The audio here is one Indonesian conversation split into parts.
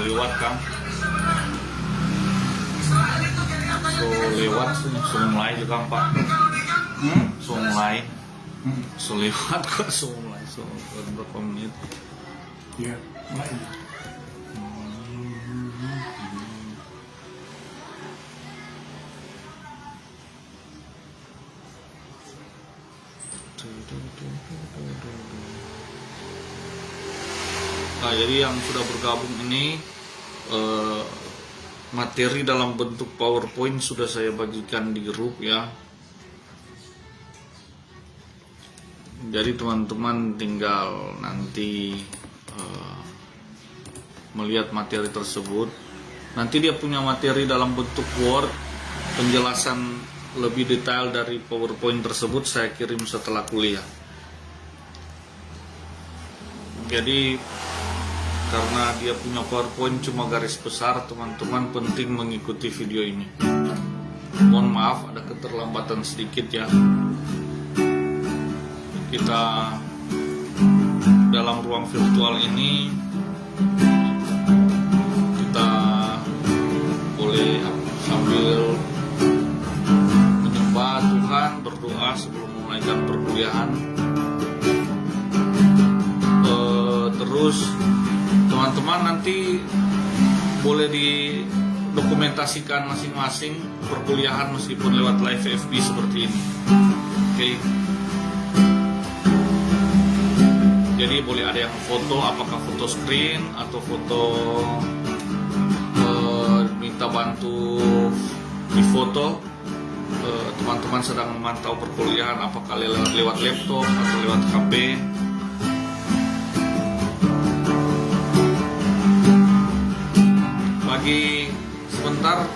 lewat Kang, lewat mulai juga Pak, mulai lewat kok mulai berapa menit ya mulai. Nah, jadi yang sudah bergabung ini materi dalam bentuk PowerPoint sudah saya bagikan di grup ya. Jadi teman-teman tinggal nanti melihat materi tersebut. Nanti dia punya materi dalam bentuk Word, penjelasan lebih detail dari PowerPoint tersebut saya kirim setelah kuliah. Jadi karena dia punya PowerPoint cuma garis besar, teman-teman penting mengikuti video ini. Mohon maaf ada keterlambatan sedikit ya. Kita dalam ruang virtual ini kita boleh sambil menyembah Tuhan, berdoa sebelum memulaikan perkuliahan. Terus teman-teman nanti boleh didokumentasikan masing-masing perkuliahan meskipun lewat live FB seperti ini. Oke. Jadi boleh ada yang foto, apakah foto screen atau foto minta bantu di foto. Teman-teman sedang memantau perkuliahan apakah lewat laptop atau lewat HP. Bagi sebentar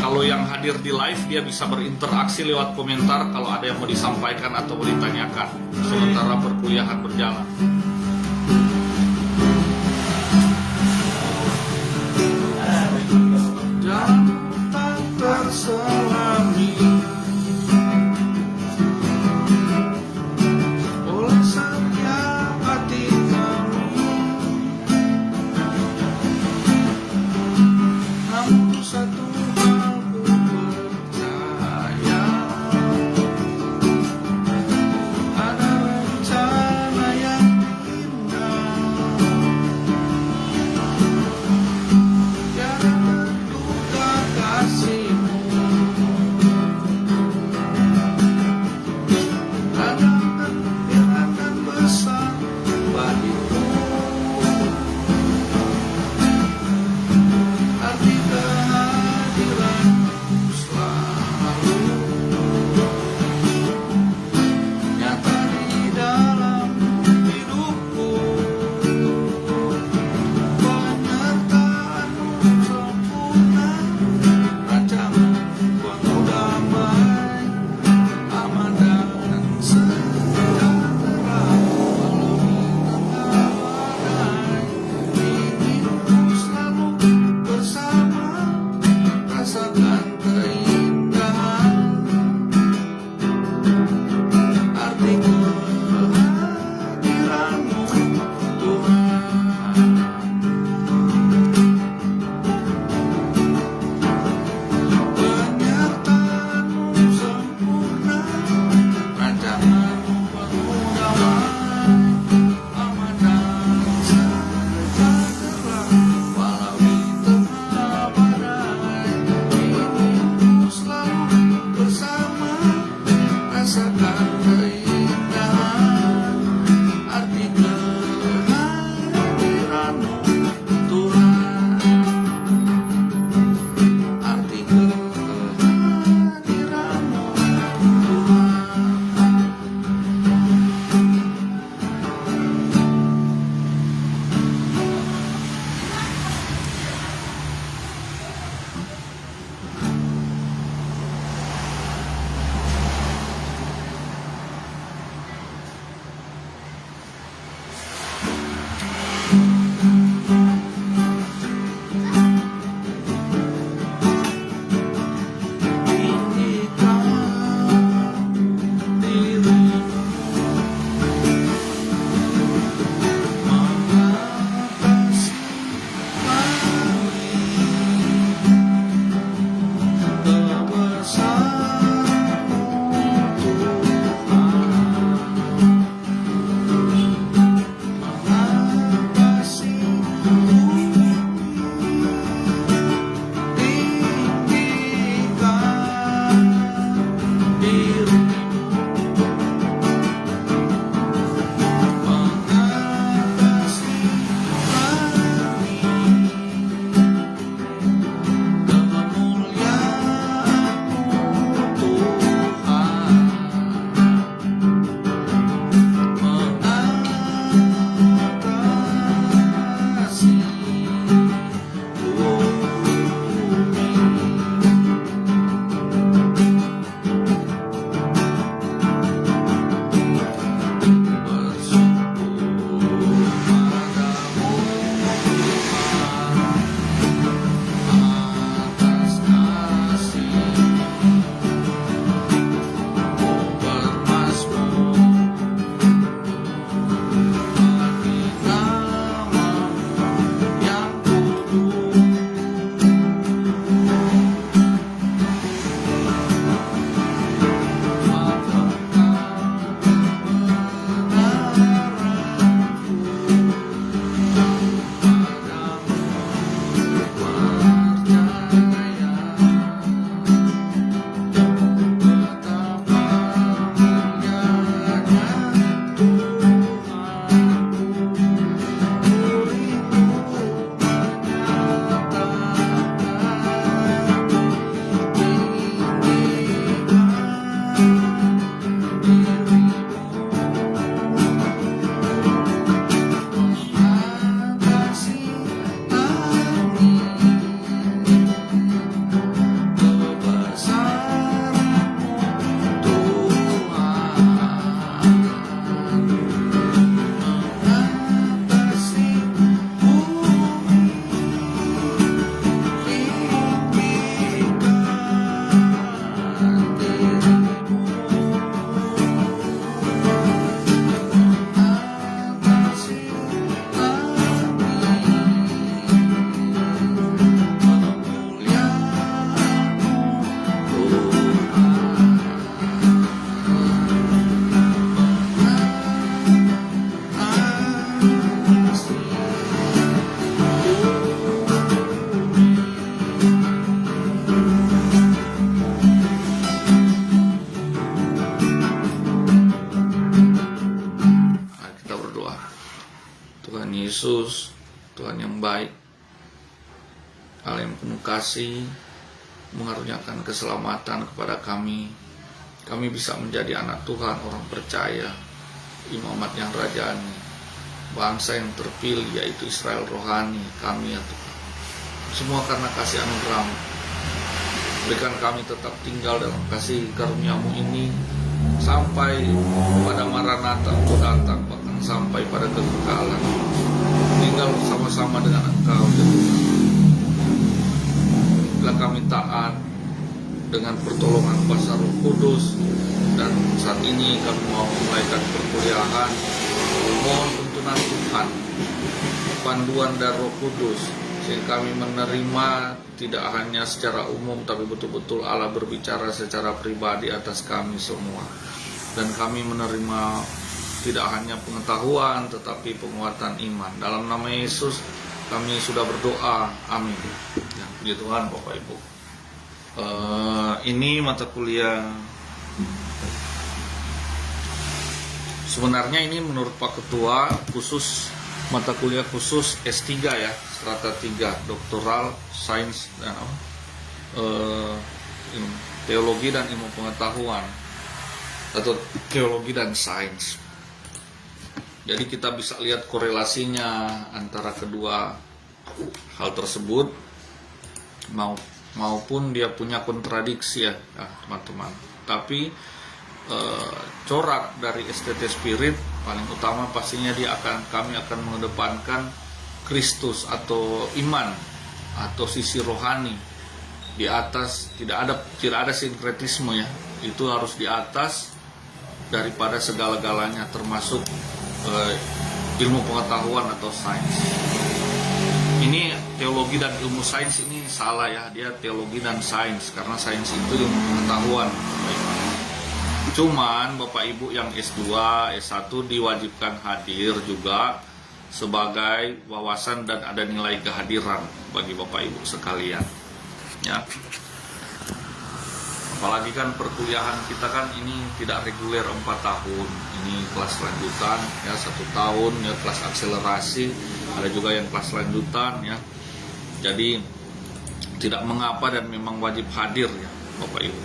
Kalau yang hadir di live dia bisa berinteraksi lewat komentar kalau ada yang mau disampaikan atau mau ditanyakan sementara perkuliahan berjalan. Jalan tak terselami oleh setiap hati kami, namun satu hal ku percaya, ada rencana yang Yesus, Tuhan yang baik, Allah yang penuh kasih, mengaruniakan keselamatan kepada kami. Kami bisa menjadi anak Tuhan, orang percaya, imamat yang rajani, bangsa yang terpilih, yaitu Israel rohani kami ya Tuhan. Semua karena kasih anugerah-Mu. Berikan kami tetap tinggal dalam kasih karunia-Mu ini sampai pada Maranatha Engkau datang, bahkan sampai pada kekekalan. Tinggal bersama-sama dengan Engkau ya Tuhan. Bila kami taat dengan pertolongan kuasa Roh Kudus, dan saat ini kami mau memulaikan perkuliahan, mohon tuntunan Tuhan, panduan dari Roh Kudus, sehingga kami menerima tidak hanya secara umum, tapi betul-betul Allah berbicara secara pribadi atas kami semua. Dan kami menerima tidak hanya pengetahuan, tetapi penguatan iman. Dalam nama Yesus kami sudah berdoa, amin. Ya, puji Tuhan Bapak Ibu. Ini mata kuliah, sebenarnya ini menurut Pak Ketua khusus mata kuliah khusus S3 ya, strata 3, doktoral sains dan teologi dan ilmu pengetahuan, atau teologi dan sains. Jadi kita bisa lihat korelasinya antara kedua hal tersebut, maupun dia punya kontradiksi ya teman-teman. Tapi corak dari STT Spirit paling utama pastinya kami akan mengedepankan Kristus atau iman atau sisi rohani di atas. Tidak ada sinkretisme ya, itu harus di atas daripada segala-galanya, termasuk ilmu pengetahuan atau sains. Ini teologi dan ilmu sains ini salah ya, dia teologi dan sains, karena sains itu ilmu pengetahuan. Cuman Bapak Ibu yang S2, S1 diwajibkan hadir juga sebagai wawasan dan ada nilai kehadiran bagi Bapak Ibu sekalian ya. Apalagi kan perkuliahan kita kan ini tidak reguler 4 tahun, ini kelas lanjutan ya 1 tahun ya, kelas akselerasi, ada juga yang kelas lanjutan ya. Jadi tidak mengapa dan memang wajib hadir ya Bapak Ibu.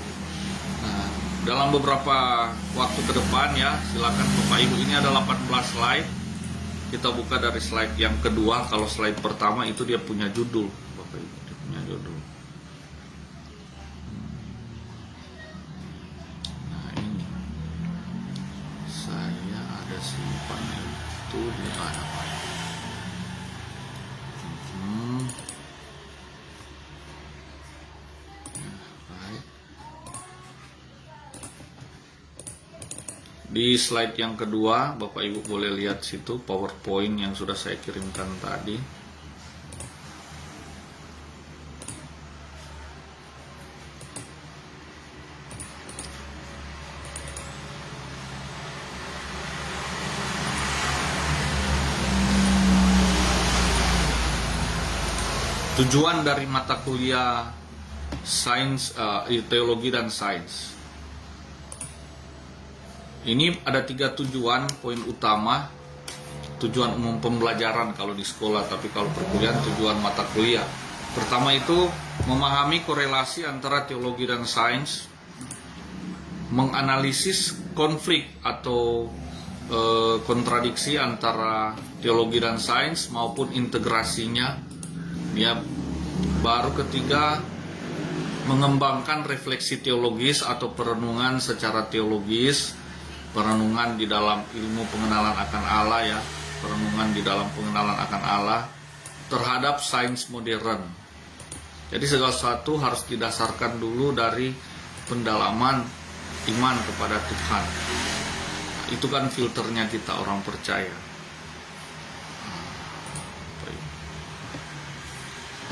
Nah, dalam beberapa waktu ke depan ya, silakan Bapak Ibu, ini ada 18 slide. Kita buka dari slide yang kedua. Kalau slide pertama itu dia punya judul Bapak Ibu, dia punya judul. Itu di mana Pak? Baik. Di slide yang kedua, Bapak Ibu boleh lihat situ PowerPoint yang sudah saya kirimkan tadi. Tujuan dari mata kuliah sains, teologi dan sains. Ini ada 3 tujuan, poin utama. Tujuan umum pembelajaran kalau di sekolah, tapi kalau perkuliahan tujuan mata kuliah. Pertama itu memahami korelasi antara teologi dan sains, menganalisis konflik atau kontradiksi antara teologi dan sains maupun integrasinya. Ya, baru ketiga, mengembangkan refleksi teologis atau perenungan secara teologis, perenungan di dalam ilmu pengenalan akan Allah ya, perenungan di dalam pengenalan akan Allah terhadap sains modern. Jadi segala sesuatu harus didasarkan dulu dari pendalaman iman kepada Tuhan. Nah, itu kan filternya kita orang percaya.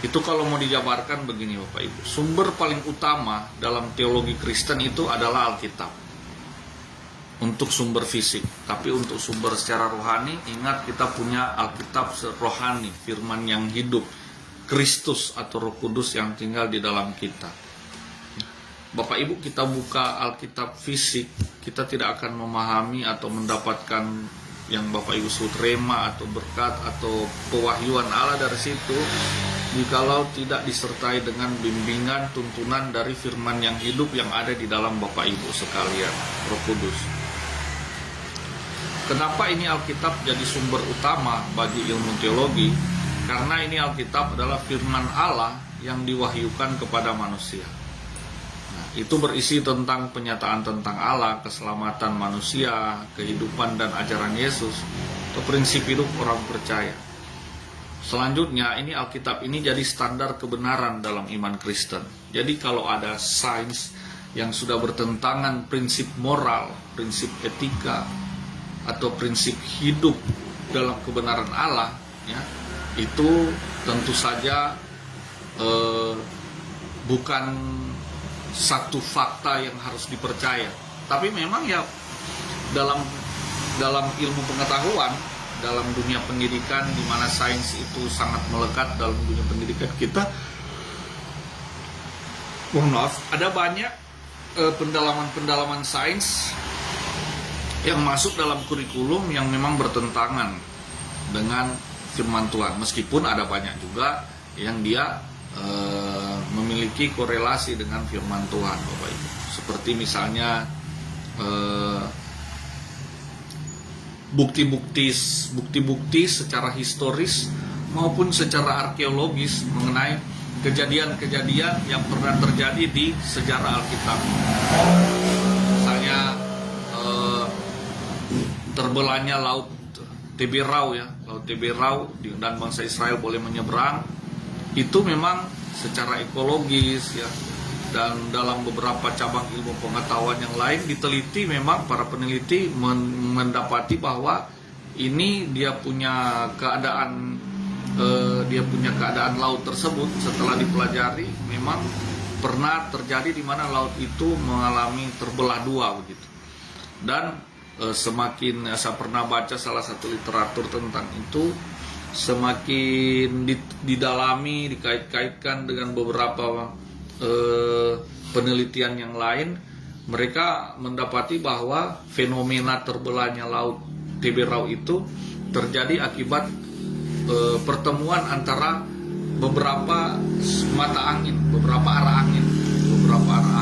Itu kalau mau dijabarkan begini Bapak Ibu, sumber paling utama dalam teologi Kristen itu adalah Alkitab. Untuk sumber fisik, tapi untuk sumber secara rohani, ingat kita punya Alkitab rohani, firman yang hidup, Kristus atau Roh Kudus yang tinggal di dalam kita. Bapak Ibu, kita buka Alkitab fisik, kita tidak akan memahami atau mendapatkan yang Bapak Ibu sebut rema atau berkat atau pewahyuan Allah dari situ, jikalau tidak disertai dengan bimbingan tuntunan dari firman yang hidup yang ada di dalam Bapak Ibu sekalian, Roh Kudus. Kenapa ini Alkitab jadi sumber utama bagi ilmu teologi? Karena ini Alkitab adalah firman Allah yang diwahyukan kepada manusia. Nah, itu berisi tentang penyataan tentang Allah, keselamatan manusia, kehidupan dan ajaran Yesus, atau prinsip hidup orang percaya. Selanjutnya, ini Alkitab ini jadi standar kebenaran dalam iman Kristen. Jadi kalau ada sains yang sudah bertentangan prinsip moral, prinsip etika, atau prinsip hidup dalam kebenaran Allah, ya, itu tentu saja bukan satu fakta yang harus dipercaya. Tapi memang ya dalam ilmu pengetahuan, dalam dunia pendidikan di mana sains itu sangat melekat dalam dunia pendidikan kita, ada banyak pendalaman-pendalaman sains yang masuk dalam kurikulum yang memang bertentangan dengan firman Tuhan. Meskipun ada banyak juga yang dia memiliki korelasi dengan firman Tuhan, Bapak Ibu. Seperti misalnya bukti-bukti secara historis maupun secara arkeologis mengenai kejadian-kejadian yang pernah terjadi di sejarah Alkitab. Misalnya terbelahnya laut Teberau, ya, laut Teberau, dan bangsa Israel boleh menyeberang. Itu memang secara ekologis, ya, dan dalam beberapa cabang ilmu pengetahuan yang lain diteliti, memang para peneliti mendapati bahwa ini dia punya keadaan laut tersebut setelah dipelajari memang pernah terjadi di mana laut itu mengalami terbelah dua begitu. Dan semakin saya pernah baca salah satu literatur tentang itu, semakin didalami, dikait-kaitkan dengan beberapa penelitian yang lain, mereka mendapati bahwa fenomena terbelahnya laut Teberau itu terjadi akibat pertemuan antara beberapa mata angin, beberapa arah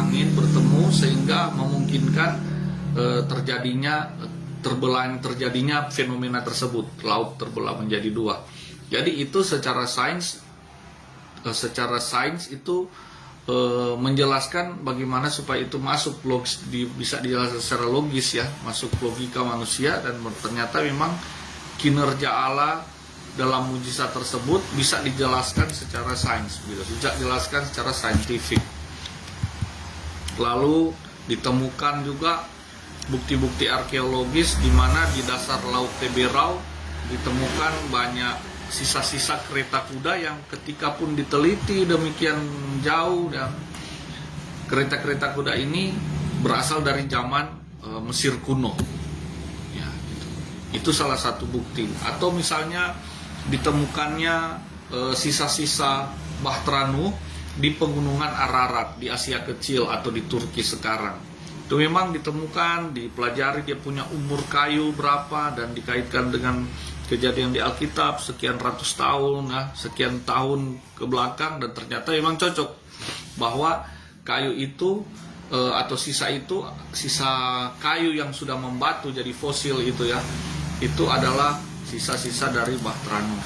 angin bertemu sehingga memungkinkan terjadinya fenomena tersebut, laut terbelah menjadi dua. Jadi itu secara sains itu menjelaskan bagaimana supaya itu masuk logis, bisa dijelaskan secara logis, ya, masuk logika manusia, dan ternyata memang kinerja Allah dalam mujizat tersebut bisa dijelaskan secara sains, bisa dijelaskan secara saintifik. Lalu ditemukan juga bukti-bukti arkeologis di mana di dasar laut Teberau ditemukan banyak sisa-sisa kereta kuda yang ketika pun diteliti demikian jauh, dan kereta-kereta kuda ini berasal dari zaman Mesir kuno, ya, gitu. Itu salah satu bukti. Atau misalnya ditemukannya sisa-sisa Bahtera Nuh di pegunungan Ararat di Asia Kecil atau di Turki sekarang. Itu memang ditemukan, dipelajari dia punya umur kayu berapa, dan dikaitkan dengan kejadian di Alkitab sekian ratus tahun, ya, sekian tahun ke belakang, dan ternyata memang cocok bahwa kayu itu atau sisa kayu yang sudah membatu jadi fosil itu, ya, itu adalah sisa-sisa dari Bahtera Nuh.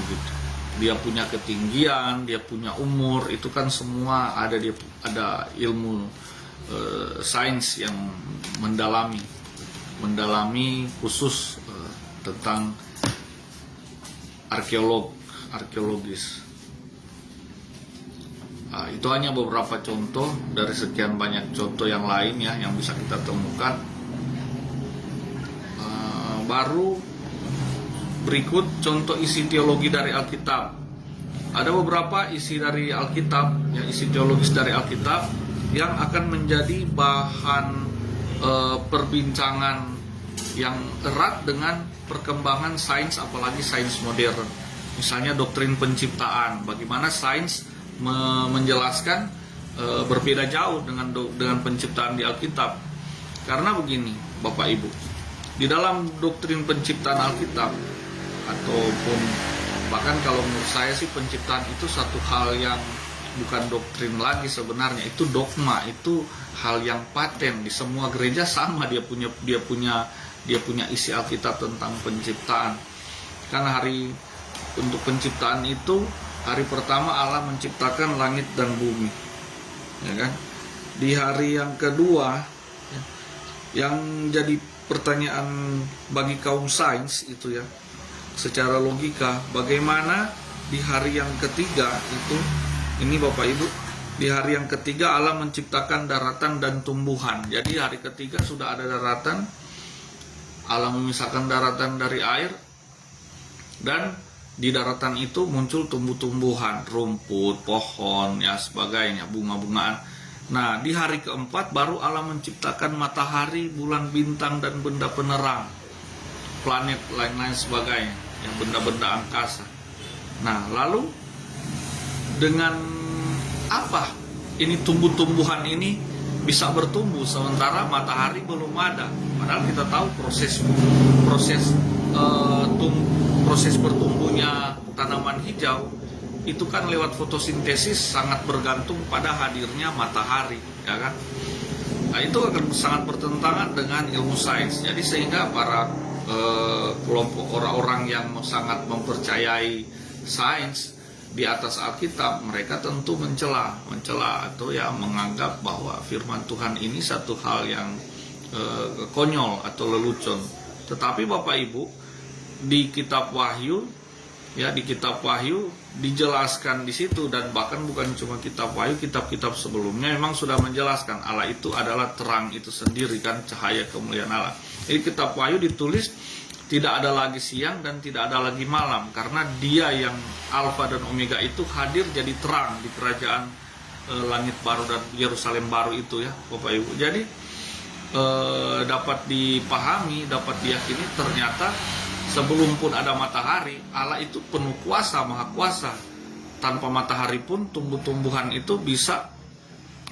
Gitu. Dia punya ketinggian, dia punya umur, itu kan semua ada ilmu sains yang mendalami khusus tentang arkeologis. Itu hanya beberapa contoh dari sekian banyak contoh yang lain, ya, yang bisa kita temukan. Baru berikut contoh isi teologi dari Alkitab. Ada beberapa isi dari Alkitab, yang isi teologis dari Alkitab yang akan menjadi bahan perbincangan yang erat dengan perkembangan sains, apalagi sains modern. Misalnya doktrin penciptaan, bagaimana sains menjelaskan berbeda jauh dengan penciptaan di Alkitab. Karena begini, Bapak Ibu, di dalam doktrin penciptaan Alkitab, ataupun bahkan kalau menurut saya sih penciptaan itu satu hal yang bukan doktrin lagi sebenarnya, itu dogma, itu hal yang paten di semua gereja sama, dia punya isi Alkitab tentang penciptaan. Karena untuk penciptaan itu, hari pertama Allah menciptakan langit dan bumi, ya kan? Di hari yang kedua, yang jadi pertanyaan bagi kaum sains itu ya, secara logika, bagaimana di hari yang ketiga itu, ini Bapak Ibu, di hari yang ketiga Allah menciptakan daratan dan tumbuhan. Jadi hari ketiga sudah ada daratan, Allah memisahkan daratan dari air, dan di daratan itu muncul tumbuh-tumbuhan, rumput, pohon, ya sebagainya, bunga-bungaan. Nah, di hari keempat baru Allah menciptakan matahari, bulan, bintang, dan benda penerang, planet, lain-lain sebagainya, yang benda-benda angkasa. Nah, lalu dengan apa ini tumbuh-tumbuhan ini bisa bertumbuh sementara matahari belum ada? Padahal kita tahu proses bertumbuhnya tanaman hijau itu kan lewat fotosintesis, sangat bergantung pada hadirnya matahari, ya kan? Nah, itu akan sangat bertentangan dengan ilmu sains. Jadi sehingga para kelompok orang-orang yang sangat mempercayai sains di atas Alkitab, mereka tentu mencela atau ya menganggap bahwa firman Tuhan ini satu hal yang konyol atau lelucon. Tetapi Bapak Ibu, di kitab Wahyu, ya, di kitab Wahyu dijelaskan di situ, dan bahkan bukan cuma kitab Wahyu, kitab-kitab sebelumnya memang sudah menjelaskan Allah itu adalah terang itu sendiri, kan, cahaya kemuliaan Allah. Jadi kitab Wahyu ditulis tidak ada lagi siang dan tidak ada lagi malam, karena Dia yang Alfa dan Omega itu hadir jadi terang di kerajaan langit baru dan Yerusalem baru itu, ya Bapak Ibu. Jadi dapat dipahami, dapat diyakini, ternyata sebelum pun ada matahari, Allah itu penuh kuasa, maha kuasa. Tanpa matahari pun tumbuh-tumbuhan itu bisa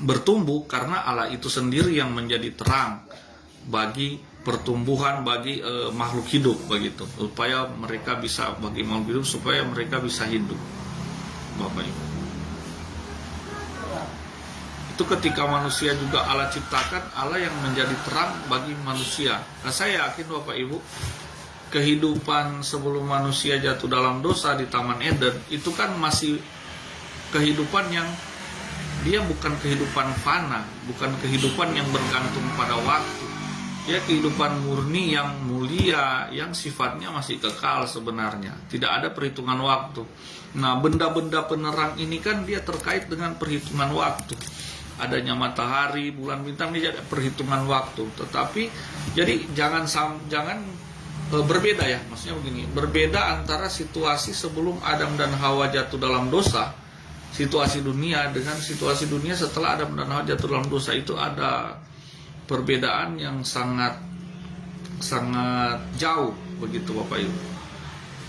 bertumbuh, karena Allah itu sendiri yang menjadi terang bagi pertumbuhan, bagi makhluk hidup, begitu, supaya mereka bisa, bagi makhluk hidup supaya mereka bisa hidup, Bapak Ibu. Itu ketika manusia juga Allah ciptakan, Allah yang menjadi terang bagi manusia. Nah, saya yakin Bapak Ibu, kehidupan sebelum manusia jatuh dalam dosa di Taman Eden itu kan masih kehidupan yang dia bukan kehidupan fana, bukan kehidupan yang bergantung pada waktu. Ya, kehidupan murni yang mulia, yang sifatnya masih kekal sebenarnya. Tidak ada perhitungan waktu. Nah, benda-benda penerang ini kan dia terkait dengan perhitungan waktu. Adanya matahari, bulan, bintang, dia ada perhitungan waktu. Tetapi jadi jangan berbeda, ya, maksudnya begini, berbeda antara situasi sebelum Adam dan Hawa jatuh dalam dosa, situasi dunia, dengan situasi dunia setelah Adam dan Hawa jatuh dalam dosa. Itu ada perbedaan yang sangat jauh, begitu Bapak Ibu.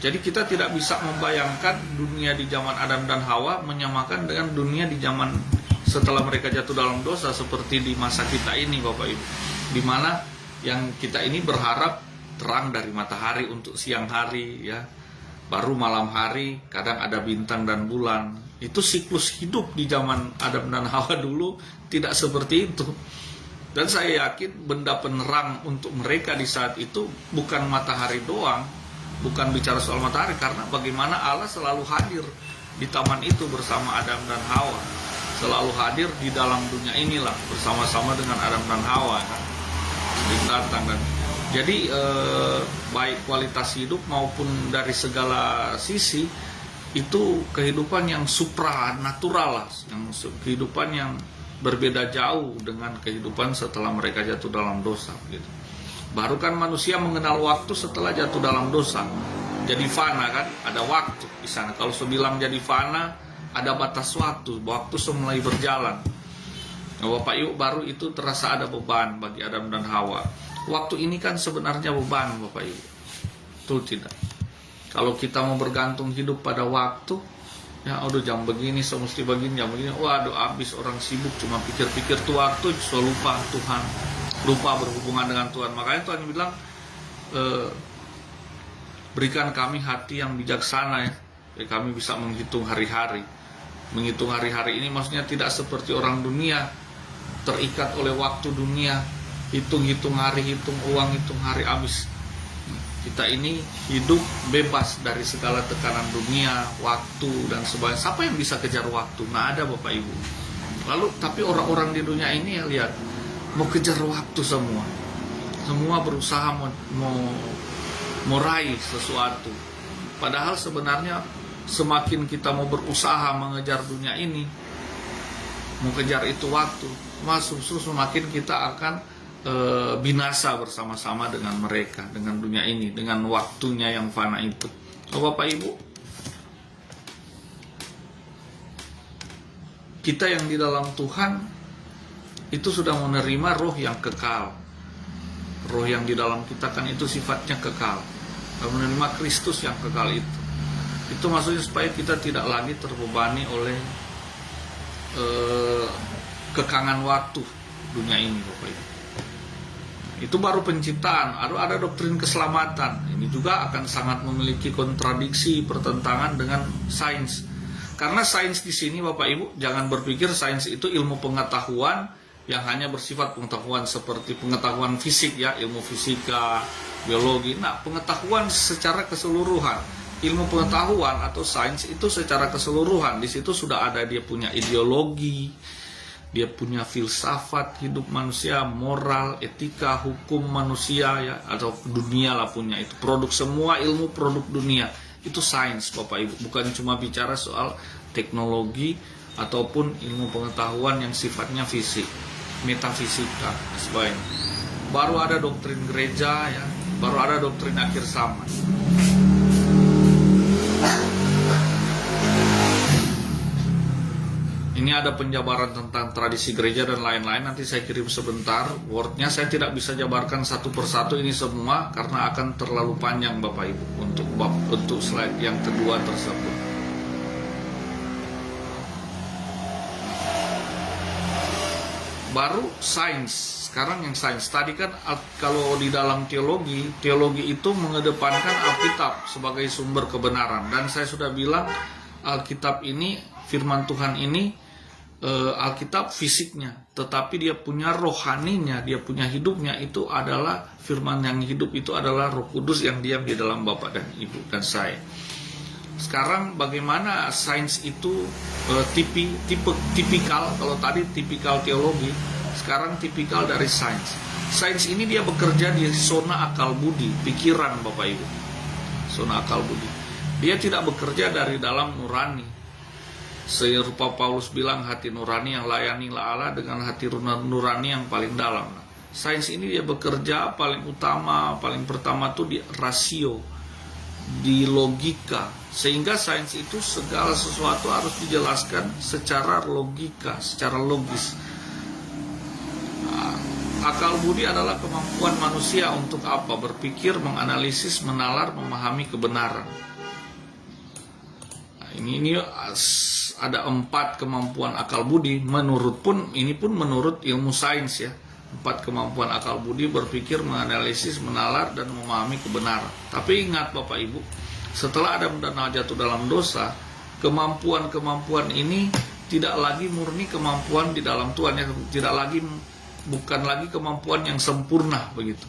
Jadi kita tidak bisa membayangkan dunia di zaman Adam dan Hawa menyamakan dengan dunia di zaman setelah mereka jatuh dalam dosa, seperti di masa kita ini, Bapak Ibu, di mana yang kita ini berharap terang dari matahari untuk siang hari, ya, baru malam hari kadang ada bintang dan bulan. Itu siklus hidup di zaman Adam dan Hawa dulu tidak seperti itu. Dan saya yakin benda penerang untuk mereka di saat itu bukan matahari doang, bukan bicara soal matahari, karena bagaimana Allah selalu hadir di taman itu bersama Adam dan Hawa, selalu hadir di dalam dunia inilah bersama-sama dengan Adam dan Hawa, kan, datang. Dan jadi baik kualitas hidup maupun dari segala sisi itu kehidupan yang supranatural lah, yang kehidupan yang berbeda jauh dengan kehidupan setelah mereka jatuh dalam dosa, gitu. Baru kan manusia mengenal waktu setelah jatuh dalam dosa. Jadi fana, kan, ada waktu di sana. Kalau sebilang jadi fana, ada batas waktu mulai berjalan. Nah, Bapak Ibu, baru itu terasa ada beban bagi Adam dan Hawa. Waktu ini kan sebenarnya beban, Bapak Ibu. Betul tidak? Kalau kita mau bergantung hidup pada waktu, ya udah jam begini, semesti begini, jam begini, waduh habis, orang sibuk cuma pikir-pikir tuh waktu, so lupa Tuhan, lupa berhubungan dengan Tuhan. Makanya Tuhan bilang berikan kami hati yang bijaksana ya, kami bisa menghitung hari-hari. Menghitung hari-hari ini maksudnya tidak seperti orang dunia, terikat oleh waktu dunia, hitung-hitung hari, hitung uang, hitung hari habis. Kita ini hidup bebas dari segala tekanan dunia, waktu dan sebagainya. Siapa yang bisa kejar waktu? Nggak ada, Bapak Ibu. Lalu tapi orang-orang di dunia ini ya lihat, mau kejar waktu semua. Semua berusaha mau raih sesuatu. Padahal sebenarnya semakin kita mau berusaha mengejar dunia ini, mau kejar itu waktu, semakin kita akan binasa bersama-sama dengan mereka, dengan dunia ini, dengan waktunya yang fana itu. Oh, Bapak Ibu, kita yang di dalam Tuhan itu sudah menerima roh yang kekal. Roh yang di dalam kita kan itu sifatnya kekal. Kita menerima Kristus yang kekal itu. Itu maksudnya supaya kita tidak lagi terbebani oleh kekangan waktu dunia ini, Bapak Ibu. Itu baru penciptaan. Ada doktrin keselamatan. Ini juga akan sangat memiliki kontradiksi, pertentangan dengan sains. Karena sains di sini, Bapak Ibu, jangan berpikir sains itu ilmu pengetahuan yang hanya bersifat pengetahuan seperti pengetahuan fisik ya, ilmu fisika, biologi. Nah, pengetahuan secara keseluruhan. Ilmu pengetahuan atau sains itu secara keseluruhan. Di situ sudah ada dia punya ideologi, dia punya filsafat hidup manusia, moral, etika, hukum manusia ya, atau dunia lah punya itu. Produk semua ilmu produk dunia itu sains, Bapak Ibu. Bukan cuma bicara soal teknologi ataupun ilmu pengetahuan yang sifatnya fisik, metafisika dan sebagainya. Baru ada doktrin gereja ya, baru ada doktrin akhir zaman. Ini ada penjabaran tentang tradisi gereja dan lain-lain. Nanti saya kirim sebentar wordnya. Saya tidak bisa jabarkan satu persatu ini semua karena akan terlalu panjang, Bapak Ibu, untuk slide yang kedua tersebut. Baru sains. Sekarang yang sains. Tadi kan kalau di dalam teologi itu mengedepankan Alkitab sebagai sumber kebenaran. Dan saya sudah bilang Alkitab ini, firman Tuhan ini, Alkitab fisiknya, tetapi dia punya rohaninya, dia punya hidupnya, itu adalah firman yang hidup, itu adalah Roh Kudus yang diam di dalam Bapa dan Ibu dan saya. Sekarang bagaimana sains itu tipikal, kalau tadi tipikal teologi, sekarang tipikal dari sains. Sains ini dia bekerja di zona akal budi, pikiran, Bapak Ibu. Zona akal budi. Dia tidak bekerja dari dalam nurani. Serupa Paulus bilang, hati nurani yang layanilah Allah dengan hati nurani yang paling dalam. Sains ini dia bekerja paling pertama tuh di rasio, di logika. Sehingga sains itu segala sesuatu harus dijelaskan secara logika, secara logis. Akal budi adalah kemampuan manusia untuk apa? Berpikir, menganalisis, menalar, memahami kebenaran. Nah, ini ada 4 kemampuan akal budi. Menurut ilmu sains ya. 4 kemampuan akal budi: berpikir, menganalisis, menalar, dan memahami kebenaran. Tapi ingat Bapak Ibu, setelah Adam dan Hawa jatuh dalam dosa, kemampuan-kemampuan ini tidak lagi murni kemampuan di dalam Tuhan ya, bukan lagi kemampuan yang sempurna begitu.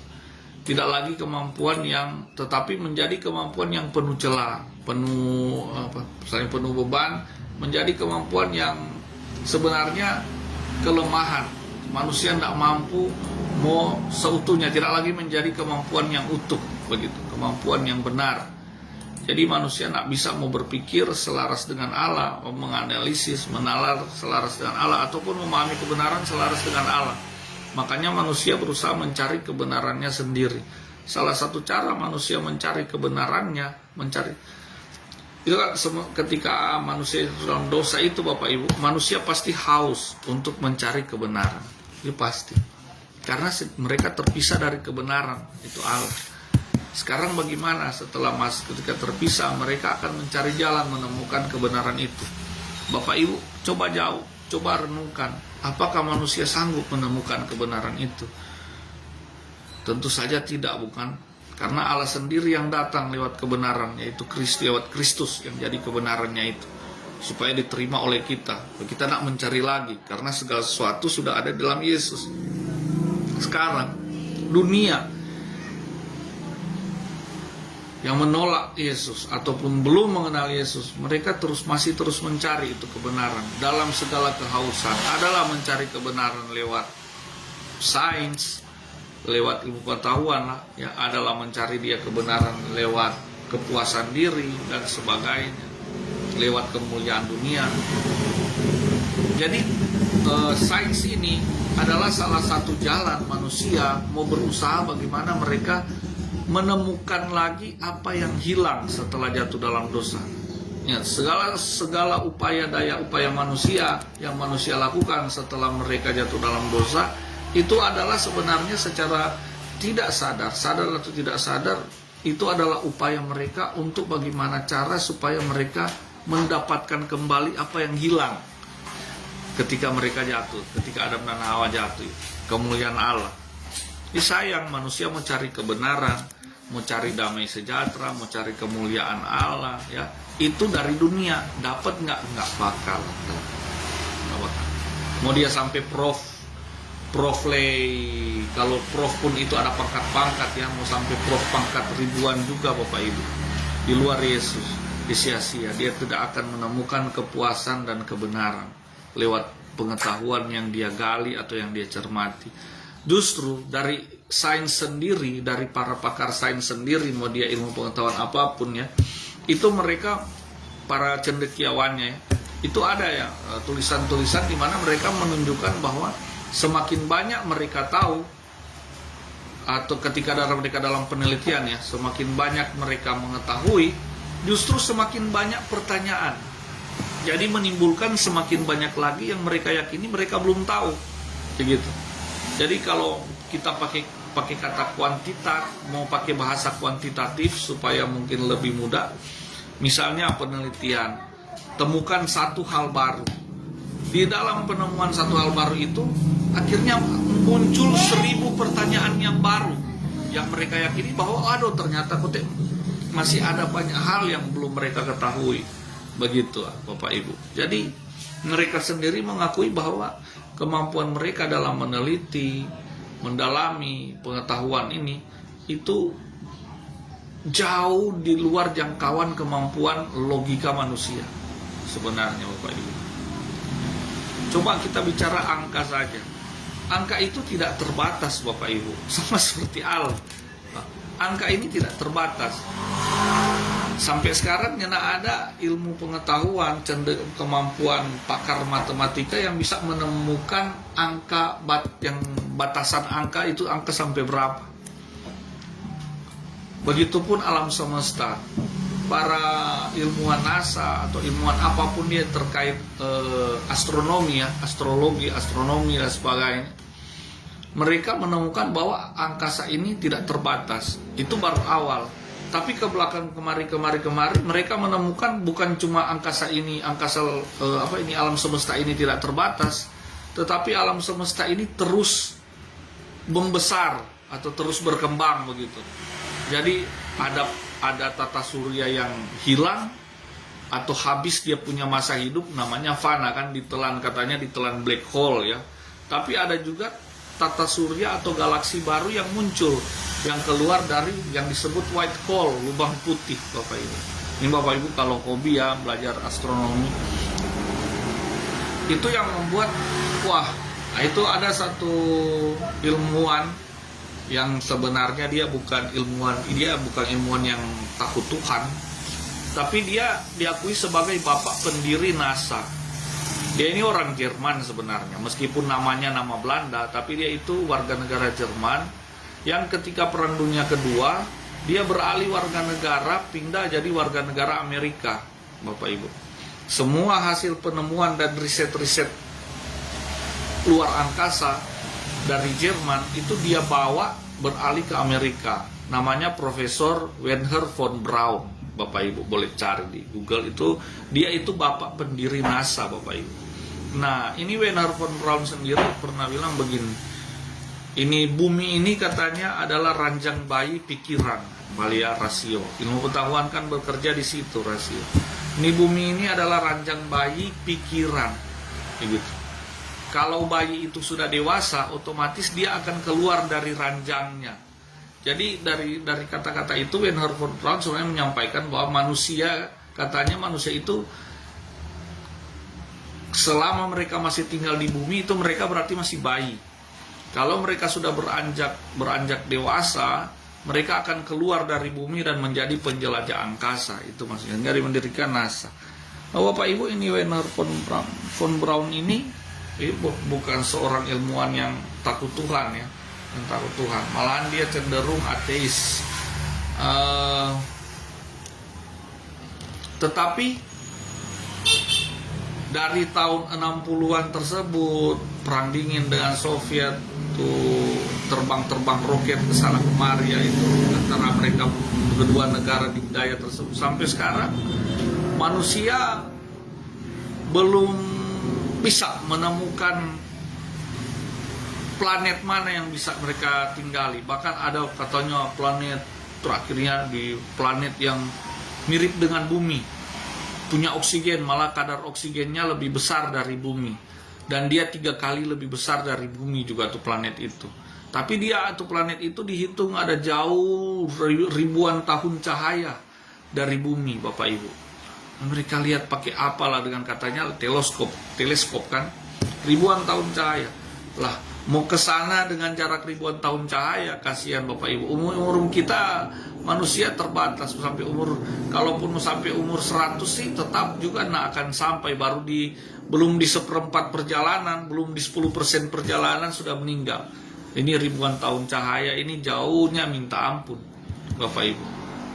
Tidak lagi kemampuan yang, tetapi menjadi kemampuan yang penuh celah, penuh beban, menjadi kemampuan yang sebenarnya kelemahan. Manusia tidak mampu mau seutuhnya, tidak lagi menjadi kemampuan yang utuh begitu, kemampuan yang benar. Jadi manusia tidak bisa mau berpikir selaras dengan Allah, menganalisis, menalar selaras dengan Allah, ataupun memahami kebenaran selaras dengan Allah. Makanya manusia berusaha mencari kebenarannya sendiri. Salah satu cara manusia mencari kebenarannya, itu kan ketika manusia dalam dosa itu, Bapak Ibu, manusia pasti haus untuk mencari kebenaran. Itu pasti. Karena mereka terpisah dari kebenaran, itu Allah. Sekarang bagaimana setelah ketika terpisah, mereka akan mencari jalan menemukan kebenaran itu. Bapak Ibu, coba renungkan, apakah manusia sanggup menemukan kebenaran itu? Tentu saja tidak, bukan? Karena Allah sendiri yang datang lewat kebenaran, yaitu lewat Kristus yang jadi kebenarannya itu, supaya diterima oleh kita. Kita nak mencari lagi, karena segala sesuatu sudah ada dalam Yesus. Sekarang dunia yang menolak Yesus ataupun belum mengenal Yesus, mereka masih terus mencari itu kebenaran. Dalam segala kehausan adalah mencari kebenaran lewat sains, lewat ilmu pengetahuan lah, ya, adalah mencari dia kebenaran lewat kepuasan diri dan sebagainya, lewat kemuliaan dunia. Jadi sains ini adalah salah satu jalan manusia mau berusaha bagaimana mereka menemukan lagi apa yang hilang setelah jatuh dalam dosa. Ya, segala upaya manusia yang manusia lakukan setelah mereka jatuh dalam dosa, itu adalah sebenarnya secara tidak sadar atau tidak sadar, itu adalah upaya mereka untuk bagaimana cara supaya mereka mendapatkan kembali apa yang hilang ketika mereka jatuh, ketika Adam dan Hawa jatuh, kemuliaan Allah. Ini sayang, manusia mau cari kebenaran, mau cari damai sejahtera, mau cari kemuliaan Allah, ya, itu dari dunia. Dapat nggak bakal. Mau dia sampai prof kalau prof pun itu ada pangkat-pangkat, ya, mau sampai prof pangkat ribuan juga Bapak Ibu, di luar Yesus, sia-sia. Dia tidak akan menemukan kepuasan dan kebenaran lewat pengetahuan yang dia gali atau yang dia cermati. Justru dari sains sendiri, dari para pakar sains sendiri, mau dia ilmu pengetahuan apapun, ya, itu mereka, para cendekiawannya, ya, itu ada ya tulisan-tulisan di mana mereka menunjukkan bahwa semakin banyak mereka tahu, atau ketika mereka dalam penelitian, ya, semakin banyak mereka mengetahui, justru semakin banyak pertanyaan. Jadi menimbulkan semakin banyak lagi yang mereka yakini mereka belum tahu, begitu. Jadi kalau kita pakai kata kuantitas, mau pakai bahasa kuantitatif supaya mungkin lebih mudah, misalnya penelitian, temukan satu hal baru. Di dalam penemuan satu hal baru itu, akhirnya muncul 1000 pertanyaan yang baru, yang mereka yakini bahwa aduh, ternyata masih ada banyak hal yang belum mereka ketahui. Begitu Bapak Ibu. Jadi mereka sendiri mengakui bahwa kemampuan mereka dalam meneliti, mendalami pengetahuan ini, itu jauh di luar jangkauan kemampuan logika manusia sebenarnya Bapak Ibu. Coba kita bicara angka saja. Angka itu tidak terbatas Bapak Ibu, sama seperti Allah. Angka ini tidak terbatas. Sampai sekarang tidak ada ilmu pengetahuan, kemampuan pakar matematika yang bisa menemukan angka yang batasan angka itu angka sampai berapa. Begitupun alam semesta. Para ilmuwan NASA atau ilmuwan apapun dia terkait astronomi, ya, astrologi, astronomi dan sebagainya, mereka menemukan bahwa angkasa ini tidak terbatas. Itu baru awal. Tapi ke belakang kemari mereka menemukan bukan cuma angkasa ini, alam semesta ini tidak terbatas, tetapi alam semesta ini terus membesar atau terus berkembang begitu. Jadi ada tata surya yang hilang atau habis dia punya masa hidup, namanya fana, kan ditelan, katanya ditelan black hole, ya. Tapi ada juga tata surya atau galaksi baru yang muncul, yang keluar dari yang disebut white hole, lubang putih Bapak Ibu. Ini Bapak Ibu kalau hobi, ya, belajar astronomi, itu yang membuat wah. Nah, itu ada satu ilmuwan yang sebenarnya dia bukan ilmuwan yang takut Tuhan, tapi dia diakui sebagai bapak pendiri NASA. Dia ini orang Jerman sebenarnya, meskipun namanya nama Belanda, tapi dia itu warga negara Jerman yang ketika Perang Dunia Kedua dia beralih warga negara, pindah jadi warga negara Amerika Bapak Ibu. Semua hasil penemuan dan riset-riset luar angkasa dari Jerman itu dia bawa beralih ke Amerika. Namanya Profesor Wernher von Braun. Bapak Ibu boleh cari di Google, itu dia itu bapak pendiri NASA Bapak Ibu. Nah, ini Wernher von Braun sendiri pernah bilang begini, Ini bumi ini katanya adalah ranjang bayi pikiran, Malia rasio. Ilmu pengetahuan kan bekerja di situ rasio. Ini bumi ini adalah ranjang bayi pikiran, begitu. Kalau bayi itu sudah dewasa, otomatis dia akan keluar dari ranjangnya. Jadi dari kata-kata itu Wernher von Braun sebenarnya menyampaikan bahwa manusia, katanya manusia itu selama mereka masih tinggal di bumi itu mereka berarti masih bayi. Kalau mereka sudah beranjak dewasa, mereka akan keluar dari bumi dan menjadi penjelajah angkasa. Itu maksudnya dari mendirikan NASA. Nah, Bapak Ibu, ini Wernher von Braun ini bukan seorang ilmuwan yang takut Tuhan ya. Yang takut Tuhan, malahan dia cenderung ateis. Tetapi dari tahun 60-an tersebut, perang dingin dengan Soviet tuh terbang-terbang roket ke sana kemari ya, itu antara mereka kedua negara di wilayah tersebut, sampai sekarang manusia belum bisa menemukan planet mana yang bisa mereka tinggali. Bahkan ada katanya planet terakhirnya di planet yang mirip dengan bumi, punya oksigen, malah kadar oksigennya lebih besar dari bumi, dan dia 3 kali lebih besar dari bumi juga tuh planet itu. Tapi dia tuh planet itu dihitung ada jauh ribuan tahun cahaya dari bumi, Bapak Ibu. Mereka lihat pakai apalah, dengan katanya teleskop kan, ribuan tahun cahaya lah. Mau ke sana dengan jarak ribuan tahun cahaya, kasihan Bapak Ibu. Umur kita manusia terbatas sampai umur, kalaupun sampai umur 100 sih tetap juga akan sampai, belum di 1/4 perjalanan, belum di 10% perjalanan sudah meninggal. Ini ribuan tahun cahaya, ini jauhnya minta ampun Bapak Ibu.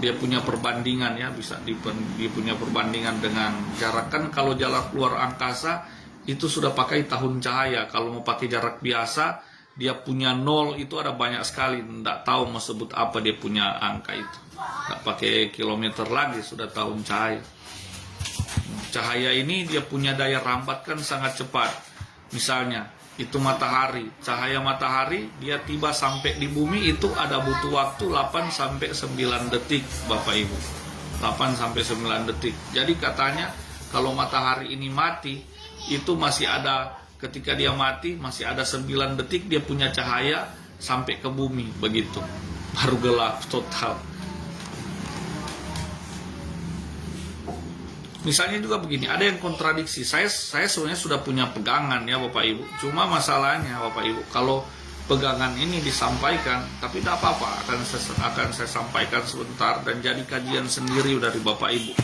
Dia punya perbandingan ya, dia punya perbandingan dengan jarak. Kan kalau jarak luar angkasa itu sudah pakai tahun cahaya. Kalau mau pakai jarak biasa, dia punya 0 itu ada banyak sekali. Nggak tahu mau sebut apa dia punya angka itu. Nggak pakai kilometer lagi, sudah tahun cahaya. Cahaya ini dia punya daya rambat kan sangat cepat. Misalnya, itu matahari. Cahaya matahari, dia tiba sampai di bumi itu ada butuh waktu 8-9 detik, Bapak Ibu. 8-9 detik. Jadi katanya, kalau matahari ini mati, itu masih ada, ketika dia mati masih ada 9 detik dia punya cahaya sampai ke bumi, begitu baru gelap total. Misalnya juga begini, ada yang kontradiksi. Saya sebenarnya sudah punya pegangan ya Bapak Ibu, cuma masalahnya Bapak Ibu, kalau pegangan ini disampaikan, tapi tidak apa-apa, akan saya sampaikan sebentar dan jadi kajian sendiri dari Bapak Ibu.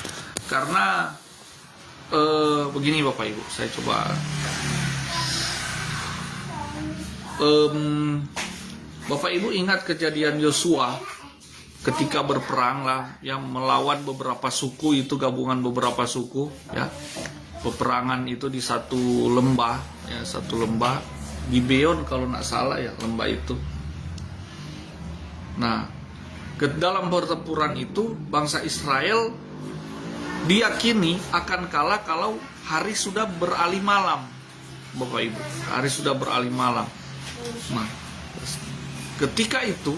Karena begini Bapak Ibu, saya coba Bapak Ibu ingat kejadian Yosua ketika berperang lah, yang melawan beberapa suku, itu gabungan beberapa suku ya, peperangan itu di satu lembah ya, satu lembah Gibeon kalau nggak salah ya, lembah itu. Nah, ke dalam pertempuran itu bangsa Israel diyakini akan kalah kalau hari sudah beralih malam, Bapak Ibu. Hari sudah beralih malam. Nah, ketika itu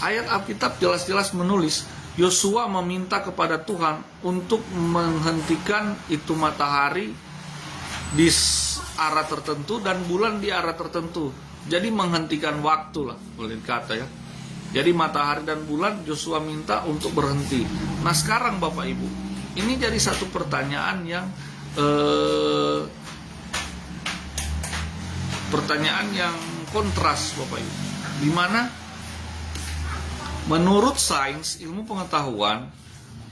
ayat Alkitab jelas-jelas menulis Yosua meminta kepada Tuhan untuk menghentikan itu matahari di arah tertentu dan bulan di arah tertentu. Jadi menghentikan waktu lah, boleh dikata ya. Jadi matahari dan bulan Yosua minta untuk berhenti. Nah sekarang Bapak Ibu, ini jadi satu pertanyaan yang kontras Bapak Ibu. Di mana menurut sains, ilmu pengetahuan,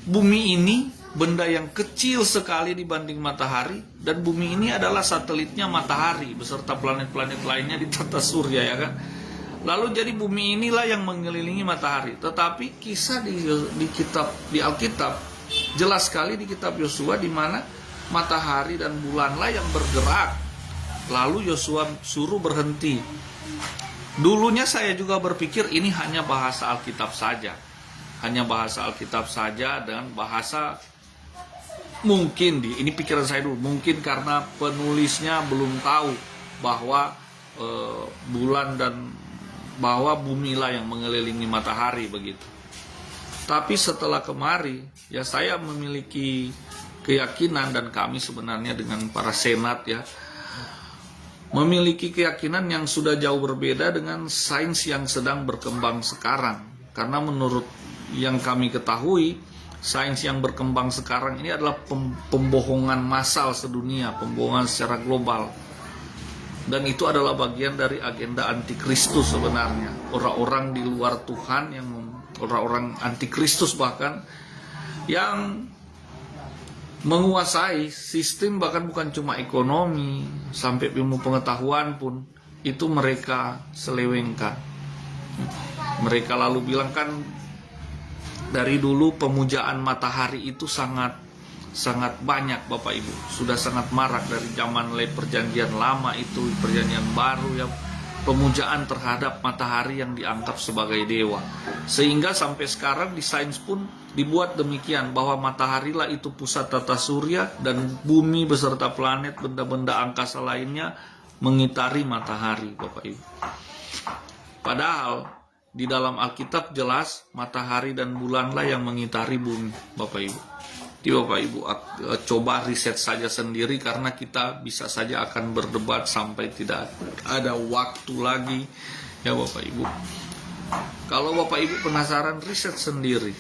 bumi ini benda yang kecil sekali dibanding matahari, dan bumi ini adalah satelitnya matahari beserta planet-planet lainnya di tata surya ya kan. Lalu jadi bumi inilah yang mengelilingi matahari. Tetapi kisah di Alkitab jelas sekali di kitab Yosua, di mana matahari dan bulanlah yang bergerak. Lalu Yosua suruh berhenti. Dulunya saya juga berpikir ini hanya bahasa Alkitab saja. Hanya bahasa Alkitab saja dan bahasa mungkin ini pikiran saya dulu, mungkin karena penulisnya belum tahu bahwa bulan dan bahwa bumilah yang mengelilingi matahari begitu. Tapi setelah kemari, ya saya memiliki keyakinan, dan kami sebenarnya dengan para senat ya, memiliki keyakinan yang sudah jauh berbeda dengan sains yang sedang berkembang sekarang. Karena menurut yang kami ketahui, sains yang berkembang sekarang ini adalah pembohongan massal sedunia, pembohongan secara global. Dan itu adalah bagian dari agenda antikristus sebenarnya. Orang-orang di luar Tuhan, orang-orang antikristus bahkan, yang menguasai sistem, bahkan bukan cuma ekonomi, sampai ilmu pengetahuan pun itu mereka selewengkan. Mereka lalu bilang kan, dari dulu pemujaan matahari itu sangat banyak Bapak Ibu, sudah sangat marak dari zaman perjanjian lama itu, perjanjian baru ya, pemujaan terhadap matahari yang dianggap sebagai dewa. Sehingga sampai sekarang di sains pun dibuat demikian, bahwa matahari lah itu pusat tata surya, dan bumi beserta planet, benda-benda angkasa lainnya mengitari matahari Bapak Ibu. Padahal di dalam Alkitab jelas matahari dan bulanlah yang mengitari bumi Bapak Ibu. Jadi Bapak Ibu coba riset saja sendiri, karena kita bisa saja akan berdebat sampai tidak ada waktu lagi ya Bapak Ibu. Kalau Bapak Ibu penasaran, riset sendiri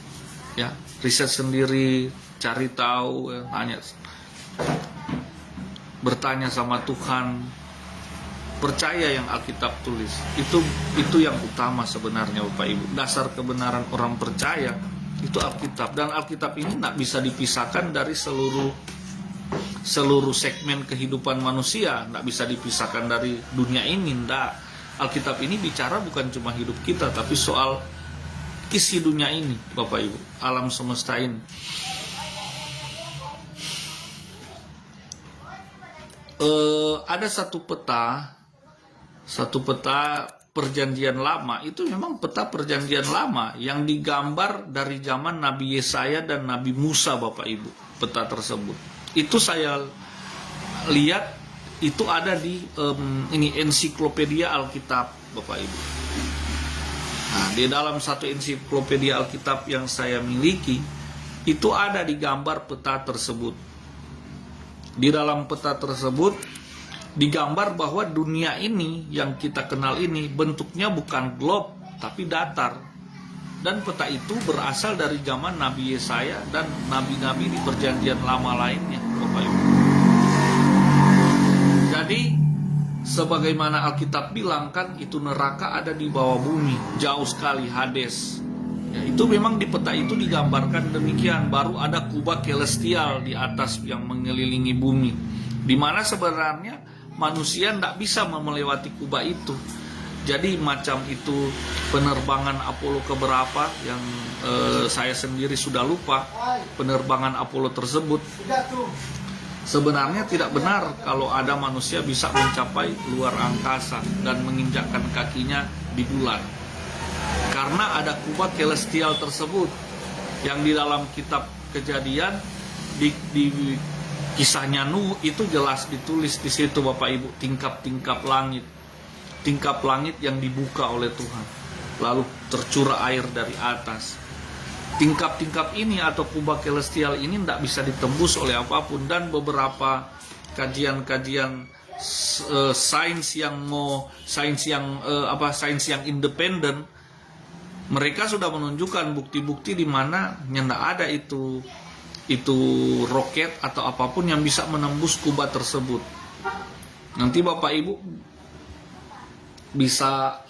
ya, riset sendiri, cari tahu ya, bertanya sama Tuhan, percaya yang Alkitab tulis. Itu yang utama sebenarnya Bapak Ibu. Dasar kebenaran orang percaya itu Alkitab, dan Alkitab ini tidak bisa dipisahkan dari seluruh segmen kehidupan manusia, tidak bisa dipisahkan dari dunia ini. Tidak. Alkitab ini bicara bukan cuma hidup kita, tapi soal isi dunia ini Bapak Ibu, alam semesta ini. Ada satu peta perjanjian lama, itu memang peta perjanjian lama yang digambar dari zaman Nabi Yesaya dan Nabi Musa Bapak Ibu. Peta tersebut itu saya lihat itu ada di ini ensiklopedia Alkitab Bapak Ibu. Nah, di dalam satu ensiklopedia Alkitab yang saya miliki itu ada digambar peta tersebut. Di dalam peta tersebut digambar bahwa dunia ini yang kita kenal ini bentuknya bukan globe tapi datar. Dan peta itu berasal dari zaman Nabi Yesaya dan nabi-nabi di perjanjian lama lainnya Bapak Ibu. Jadi sebagaimana Alkitab bilang kan, itu neraka ada di bawah bumi, jauh sekali, Hades ya, itu memang di peta itu digambarkan demikian. Baru ada kubah celestial di atas yang mengelilingi bumi, di mana sebenarnya manusia tidak bisa melewati kubah itu. Jadi macam itu penerbangan Apollo keberapa yang saya sendiri sudah lupa penerbangan Apollo tersebut. Sebenarnya tidak benar kalau ada manusia bisa mencapai luar angkasa dan menginjakkan kakinya di bulan, karena ada kubah celestial tersebut yang di dalam kitab Kejadian di kisahnya Nuh itu jelas ditulis di situ Bapak Ibu, tingkap langit yang dibuka oleh Tuhan, lalu tercurah air dari atas. Tingkap-tingkap ini atau kubah celestial ini tidak bisa ditembus oleh apapun. Dan beberapa kajian-kajian sains yang independen, mereka sudah menunjukkan bukti-bukti di mana tidak ada itu roket atau apapun yang bisa menembus kubah tersebut. Nanti Bapak Ibu bisa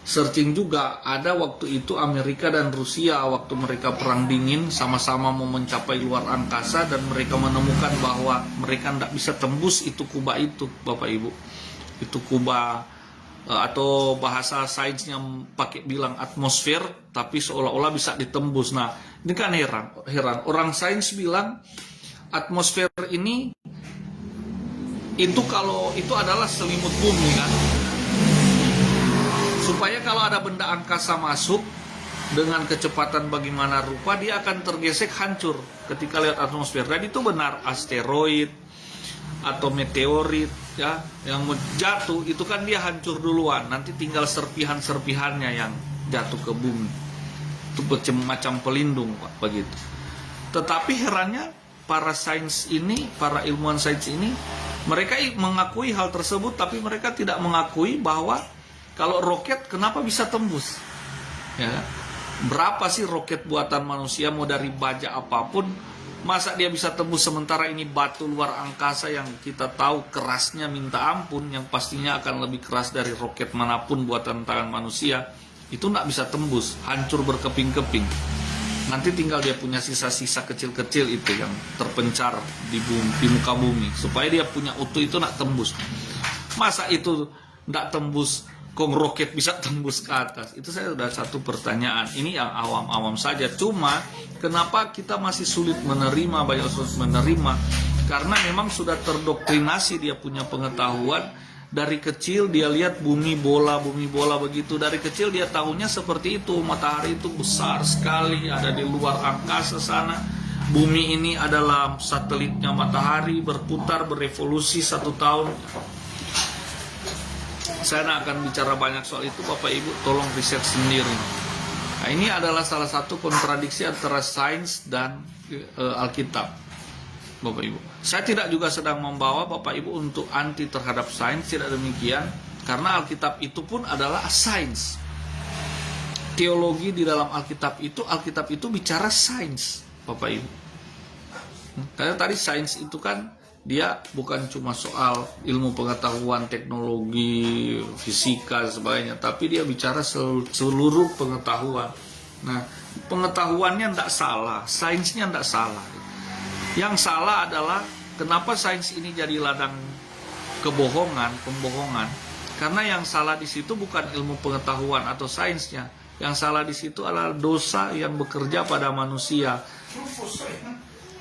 searching juga, ada waktu itu Amerika dan Rusia waktu mereka perang dingin sama-sama mau mencapai luar angkasa, dan mereka menemukan bahwa mereka tidak bisa tembus itu kubah itu Bapak Ibu. Itu kubah atau bahasa sainsnya pakai bilang atmosfer, tapi seolah-olah bisa ditembus. Nah, ini kan heran. Orang sains bilang atmosfer ini itu kalau itu adalah selimut bumi kan, supaya kalau ada benda angkasa masuk dengan kecepatan bagaimana rupa, dia akan tergesek, hancur ketika lihat atmosfer. Dan itu benar, asteroid, atau meteorit ya yang mau jatuh, itu kan dia hancur duluan, nanti tinggal serpihan-serpihannya yang jatuh ke bumi. Itu macam pelindung Pak, begitu. Tetapi herannya para sains ini, para ilmuwan sains ini, mereka mengakui hal tersebut, tapi mereka tidak mengakui bahwa kalau roket kenapa bisa tembus, ya. Berapa sih roket buatan manusia, mau dari baja apapun, masa dia bisa tembus, sementara ini batu luar angkasa yang kita tahu kerasnya minta ampun, yang pastinya akan lebih keras dari roket manapun buatan tangan manusia, itu nggak bisa tembus, hancur berkeping-keping. Nanti tinggal dia punya sisa-sisa kecil-kecil itu yang terpencar di muka bumi, supaya dia punya utuh itu nggak tembus. Masa itu nggak tembus, kok roket bisa tembus ke atas? Itu saya sudah satu pertanyaan. Ini yang awam-awam saja. Cuma kenapa kita masih sulit menerima, banyak sulit menerima? Karena memang sudah terdoktrinasi, dia punya pengetahuan. Dari kecil dia lihat bumi bola begitu. Dari kecil dia tahunya seperti itu. Matahari itu besar sekali, ada di luar angkasa sana. Bumi ini adalah satelitnya matahari, berputar, berevolusi 1 tahun. Saya tidak akan bicara banyak soal itu, Bapak Ibu tolong riset sendiri. Nah, ini adalah salah satu kontradiksi antara sains dan Alkitab, Bapak Ibu. Saya tidak juga sedang membawa Bapak Ibu untuk anti terhadap sains, tidak demikian. Karena Alkitab itu pun adalah sains. Teologi di dalam Alkitab itu bicara sains, Bapak Ibu. Karena tadi sains itu kan dia bukan cuma soal ilmu pengetahuan, teknologi, fisika, dan sebagainya, tapi dia bicara seluruh pengetahuan. Nah, pengetahuannya tidak salah, sainsnya tidak salah. Yang salah adalah kenapa sains ini jadi ladang pembohongan. Karena yang salah di situ bukan ilmu pengetahuan atau sainsnya. Yang salah di situ adalah dosa yang bekerja pada manusia.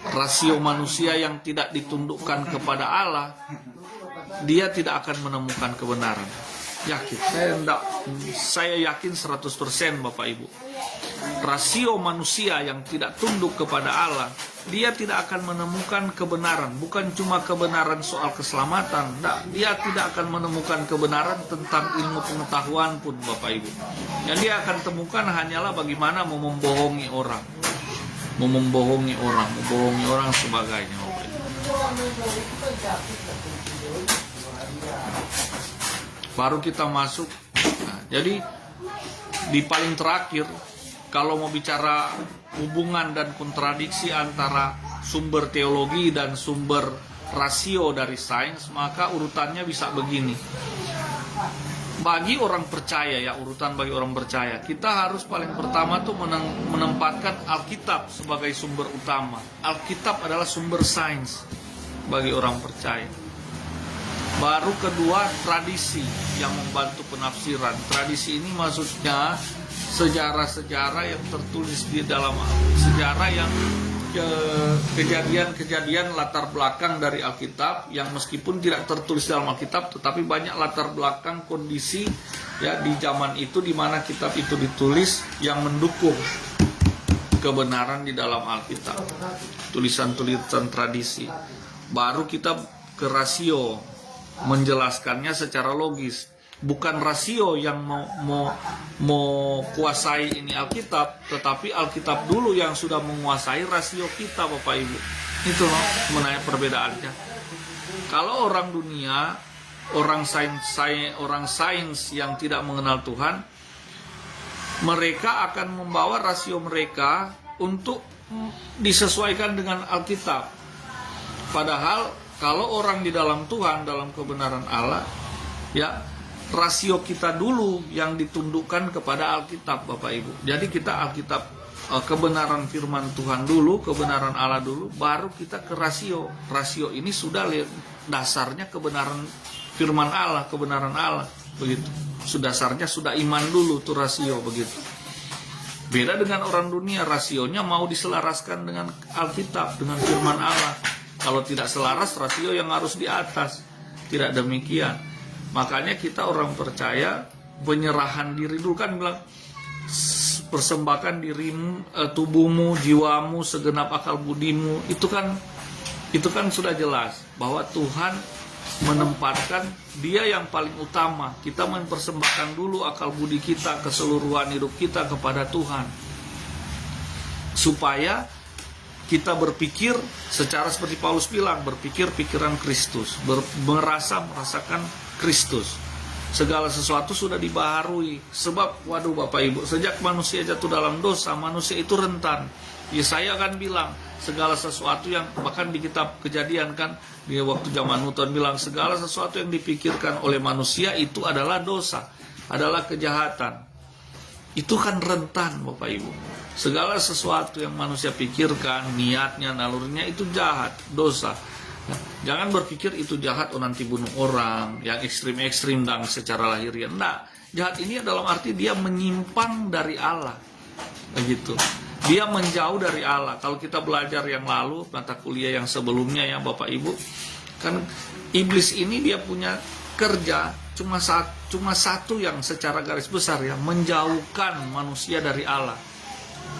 Rasio manusia yang tidak ditundukkan kepada Allah, dia tidak akan menemukan kebenaran. Yakin, saya yakin 100% Bapak Ibu. Rasio manusia yang tidak tunduk kepada Allah, dia tidak akan menemukan kebenaran. Bukan cuma kebenaran soal keselamatan, dia tidak akan menemukan kebenaran tentang ilmu pengetahuan pun, Bapak Ibu. Yang dia akan temukan hanyalah bagaimana mau membohongi orang, membohongi orang sebagainya, Bapak Ibu. Baru kita masuk. Nah, jadi di paling terakhir, kalau mau bicara hubungan dan kontradiksi antara sumber teologi dan sumber rasio dari sains, maka urutannya bisa begini. Bagi orang percaya, ya, urutan bagi orang percaya, kita harus paling pertama tuh menempatkan Alkitab sebagai sumber utama. Alkitab adalah sumber sains bagi orang percaya. Baru kedua, tradisi yang membantu penafsiran. Tradisi ini maksudnya sejarah-sejarah yang tertulis di dalam sejarah, yang kejadian-kejadian latar belakang dari Alkitab yang meskipun tidak tertulis dalam Alkitab, tetapi banyak latar belakang kondisi ya di zaman itu di mana kitab itu ditulis yang mendukung kebenaran di dalam Alkitab. Tulisan-tulisan tradisi. Baru kita ke rasio, menjelaskannya secara logis. Bukan rasio yang mau kuasai ini Alkitab, tetapi Alkitab dulu yang sudah menguasai rasio kita, Bapak Ibu. Itu loh sebenarnya perbedaannya. Kalau orang dunia, orang sains yang tidak mengenal Tuhan, mereka akan membawa rasio mereka untuk disesuaikan dengan Alkitab. Padahal kalau orang di dalam Tuhan, dalam kebenaran Allah, ya, rasio kita dulu yang ditundukkan kepada Alkitab, Bapak Ibu. Jadi kita Alkitab, kebenaran firman Tuhan dulu, kebenaran Allah dulu, baru kita ke rasio. Rasio ini sudah dasarnya kebenaran firman Allah, kebenaran Allah, begitu. Dasarnya sudah iman dulu tuh rasio, begitu. Beda dengan orang dunia, rasionya mau diselaraskan dengan Alkitab, dengan firman Allah. Kalau tidak selaras, rasio yang harus di atas. Tidak demikian. Makanya kita orang percaya penyerahan diri dulu, kan bilang persembahkan dirimu, tubuhmu, jiwamu, segenap akal budimu. Itu kan Itu kan sudah jelas bahwa Tuhan menempatkan Dia yang paling utama. Kita mempersembahkan dulu akal budi kita, keseluruhan hidup kita kepada Tuhan, supaya kita berpikir secara seperti Paulus bilang, berpikir pikiran Kristus, merasakan Kristus. Segala sesuatu sudah dibaharui. Sebab, waduh Bapak Ibu, sejak manusia jatuh dalam dosa, manusia itu rentan. Yesaya kan bilang, segala sesuatu yang, bahkan di kitab Kejadian kan, di waktu zaman Nuh, Tuhan bilang, segala sesuatu yang dipikirkan oleh manusia itu adalah dosa, adalah kejahatan. Itu kan rentan Bapak Ibu. Segala sesuatu yang manusia pikirkan, niatnya, nalurinya itu jahat, dosa. Nah, jangan berpikir itu jahat, nanti bunuh orang, yang ekstrim-ekstrim dan secara lahiriah. Nah, jahat ini dalam arti dia menyimpang dari Allah. Begitu. Dia menjauh dari Allah. Kalau kita belajar yang lalu, mata kuliah yang sebelumnya ya Bapak Ibu, kan iblis ini dia punya kerja cuma satu yang secara garis besar ya, menjauhkan manusia dari Allah.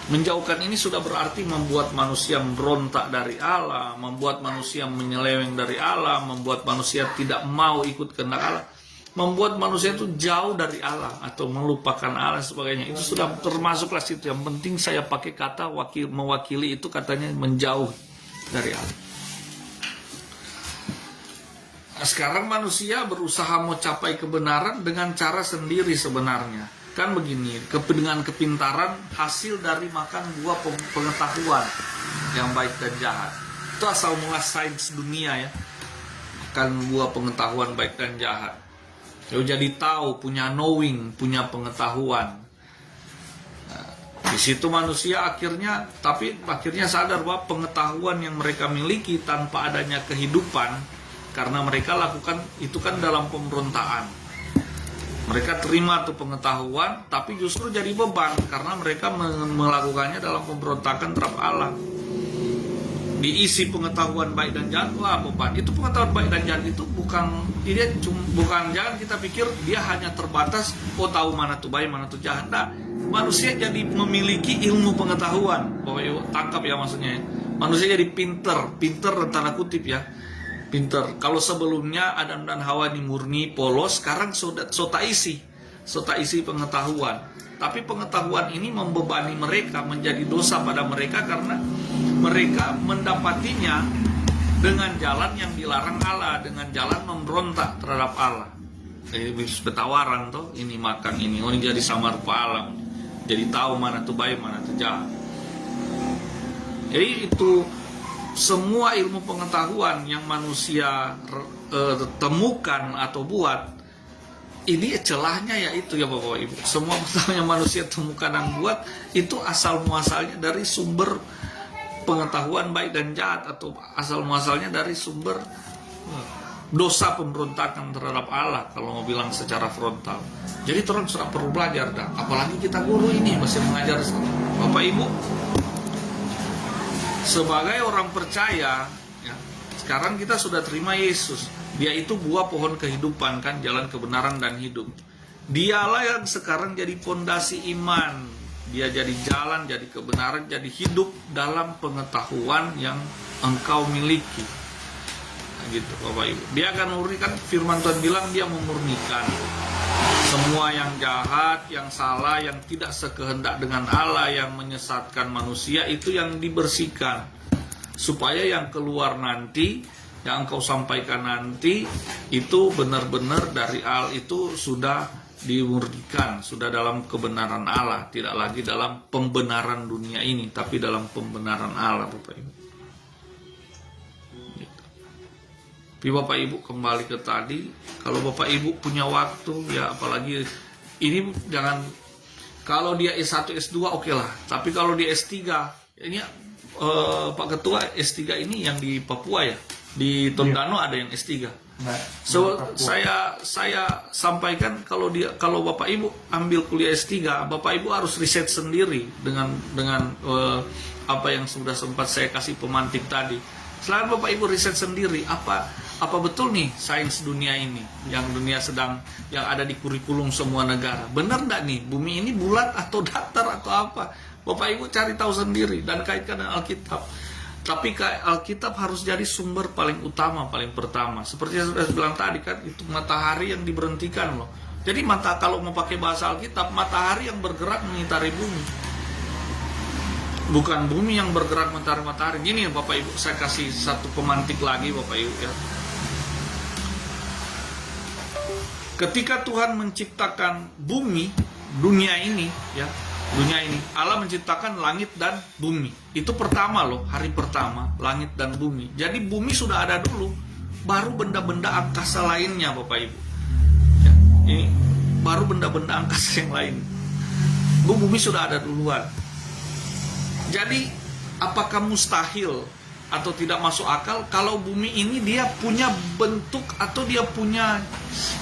Menjauhkan ini sudah berarti membuat manusia berontak dari Allah, membuat manusia menyeleweng dari Allah, membuat manusia tidak mau ikut kehendak Allah, membuat manusia itu jauh dari Allah atau melupakan Allah sebagainya. Itu sudah termasuklah situ. Yang penting saya pakai kata mewakili itu, katanya menjauh dari Allah. Nah, sekarang manusia berusaha mau capai kebenaran dengan cara sendiri sebenarnya. Kan begini, dengan kepintaran hasil dari makan buah pengetahuan yang baik dan jahat. Itu asal mula sains dunia ya. Makan buah pengetahuan baik dan jahat. Jadi tahu, punya knowing, punya pengetahuan. Nah, di situ manusia akhirnya sadar bahwa pengetahuan yang mereka miliki tanpa adanya kehidupan, karena mereka lakukan itu kan dalam pemberontakan. Mereka terima tuh pengetahuan, tapi justru jadi beban karena mereka melakukannya dalam pemberontakan terhadap Allah. Diisi pengetahuan baik dan jahat, wah beban. Itu pengetahuan baik dan jahat itu bukan jangan kita pikir dia hanya terbatas, oh tahu mana tuh baik, mana tuh jahat. Nah, manusia jadi memiliki ilmu pengetahuan. Tangkap ya maksudnya. Manusia jadi pinter tanda kutip ya. Pinter. Kalau sebelumnya Adam dan Hawa ini murni, polos, sekarang sota isi pengetahuan. Tapi pengetahuan ini membebani mereka, menjadi dosa pada mereka karena mereka mendapatinya dengan jalan yang dilarang Allah, dengan jalan memberontak terhadap Allah. Petawaran toh, ini makan ini, oh ini jadi sama rupa Allah. Jadi tahu mana tuh baik, mana tuh jahat. Jadi itu semua ilmu pengetahuan yang manusia temukan atau buat, ini celahnya yaitu ya Bapak Ibu. Semua pengetahuan yang manusia temukan dan buat itu asal muasalnya dari sumber pengetahuan baik dan jahat, atau asal muasalnya dari sumber dosa pemberontakan terhadap Allah, kalau mau bilang secara frontal. Jadi terus sudah perlu belajar dah. Apalagi kita guru ini masih mengajar Bapak Ibu. Sebagai orang percaya, ya, sekarang kita sudah terima Yesus. Dia itu buah pohon kehidupan kan, jalan kebenaran dan hidup. Dialah yang sekarang jadi fondasi iman. Dia jadi jalan, jadi kebenaran, jadi hidup dalam pengetahuan yang engkau miliki. Nah, gitu Bapak Ibu. Dia akan memurnikan, firman Tuhan bilang dia memurnikan semua yang jahat, yang salah, yang tidak sekehendak dengan Allah, yang menyesatkan manusia, itu yang dibersihkan. Supaya yang keluar nanti, yang engkau sampaikan nanti, itu benar-benar dari Allah, itu sudah dimurnikan, sudah dalam kebenaran Allah. Tidak lagi dalam pembenaran dunia ini, tapi dalam pembenaran Allah Bapak Ibu. Tapi Bapak Ibu kembali ke tadi, kalau Bapak Ibu punya waktu ya, apalagi ini jangan, kalau dia S1 S2 oke lah, tapi kalau dia S3 ini Pak Ketua, S3 ini yang di Papua ya, di Tondano ada yang S3. Saya sampaikan, kalau Bapak Ibu ambil kuliah S3, Bapak Ibu harus riset sendiri dengan apa yang sudah sempat saya kasih pemantik tadi. Selain Bapak Ibu riset sendiri, apa betul nih sains dunia ini, yang ada di kurikulum semua negara, benar enggak nih bumi ini bulat atau datar atau apa? Bapak Ibu cari tahu sendiri dan kaitkan dengan Alkitab. Tapi Alkitab harus jadi sumber paling utama, paling pertama. Seperti yang sudah saya bilang tadi kan, itu matahari yang diberhentikan loh. Jadi kalau mau pakai bahasa Alkitab, matahari yang bergerak mengitari bumi, bukan bumi yang bergerak mengitari matahari. Gini ya Bapak Ibu, saya kasih satu pemantik lagi Bapak Ibu ya. Ketika Tuhan menciptakan bumi, dunia ini ya, dunia ini, Allah menciptakan langit dan bumi. Itu pertama loh, hari pertama, langit dan bumi. Jadi bumi sudah ada dulu, baru benda-benda angkasa lainnya Bapak Ibu. Ya, ini baru benda-benda angkasa yang lain. Bumi sudah ada duluan. Jadi apakah mustahil atau tidak masuk akal kalau bumi ini dia punya bentuk atau dia punya,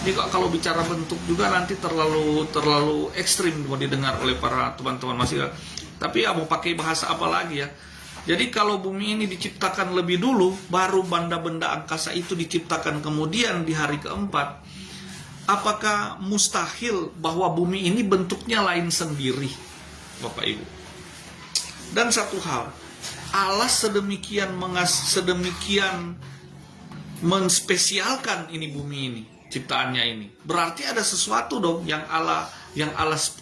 ini kalau bicara bentuk juga nanti terlalu ekstrim mau didengar oleh para teman-teman masih. Tapi ya mau pakai bahasa apa lagi ya. Jadi kalau bumi ini diciptakan lebih dulu, baru benda-benda angkasa itu diciptakan kemudian di hari keempat, apakah mustahil bahwa bumi ini bentuknya lain sendiri Bapak Ibu? Dan satu hal, Allah sedemikian menspesialkan ini bumi ini, ciptaannya ini. Berarti ada sesuatu dong yang Allah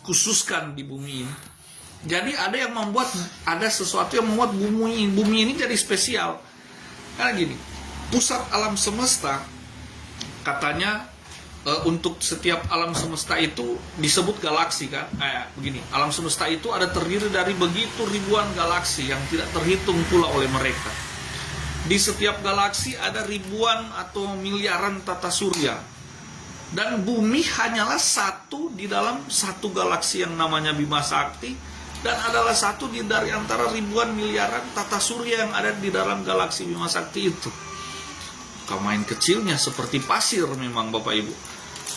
khususkan di bumi ini. Jadi ada sesuatu yang membuat bumi ini jadi spesial. Karena gini, pusat alam semesta katanya untuk setiap alam semesta itu disebut galaksi kan? Begini, alam semesta itu ada terdiri dari begitu ribuan galaksi yang tidak terhitung pula oleh mereka. Di setiap galaksi ada ribuan atau miliaran tata surya. Dan bumi hanyalah satu di dalam satu galaksi yang namanya Bima Sakti, dan adalah satu dari antara ribuan miliaran tata surya yang ada di dalam galaksi Bima Sakti itu. Main kecilnya seperti pasir memang Bapak Ibu.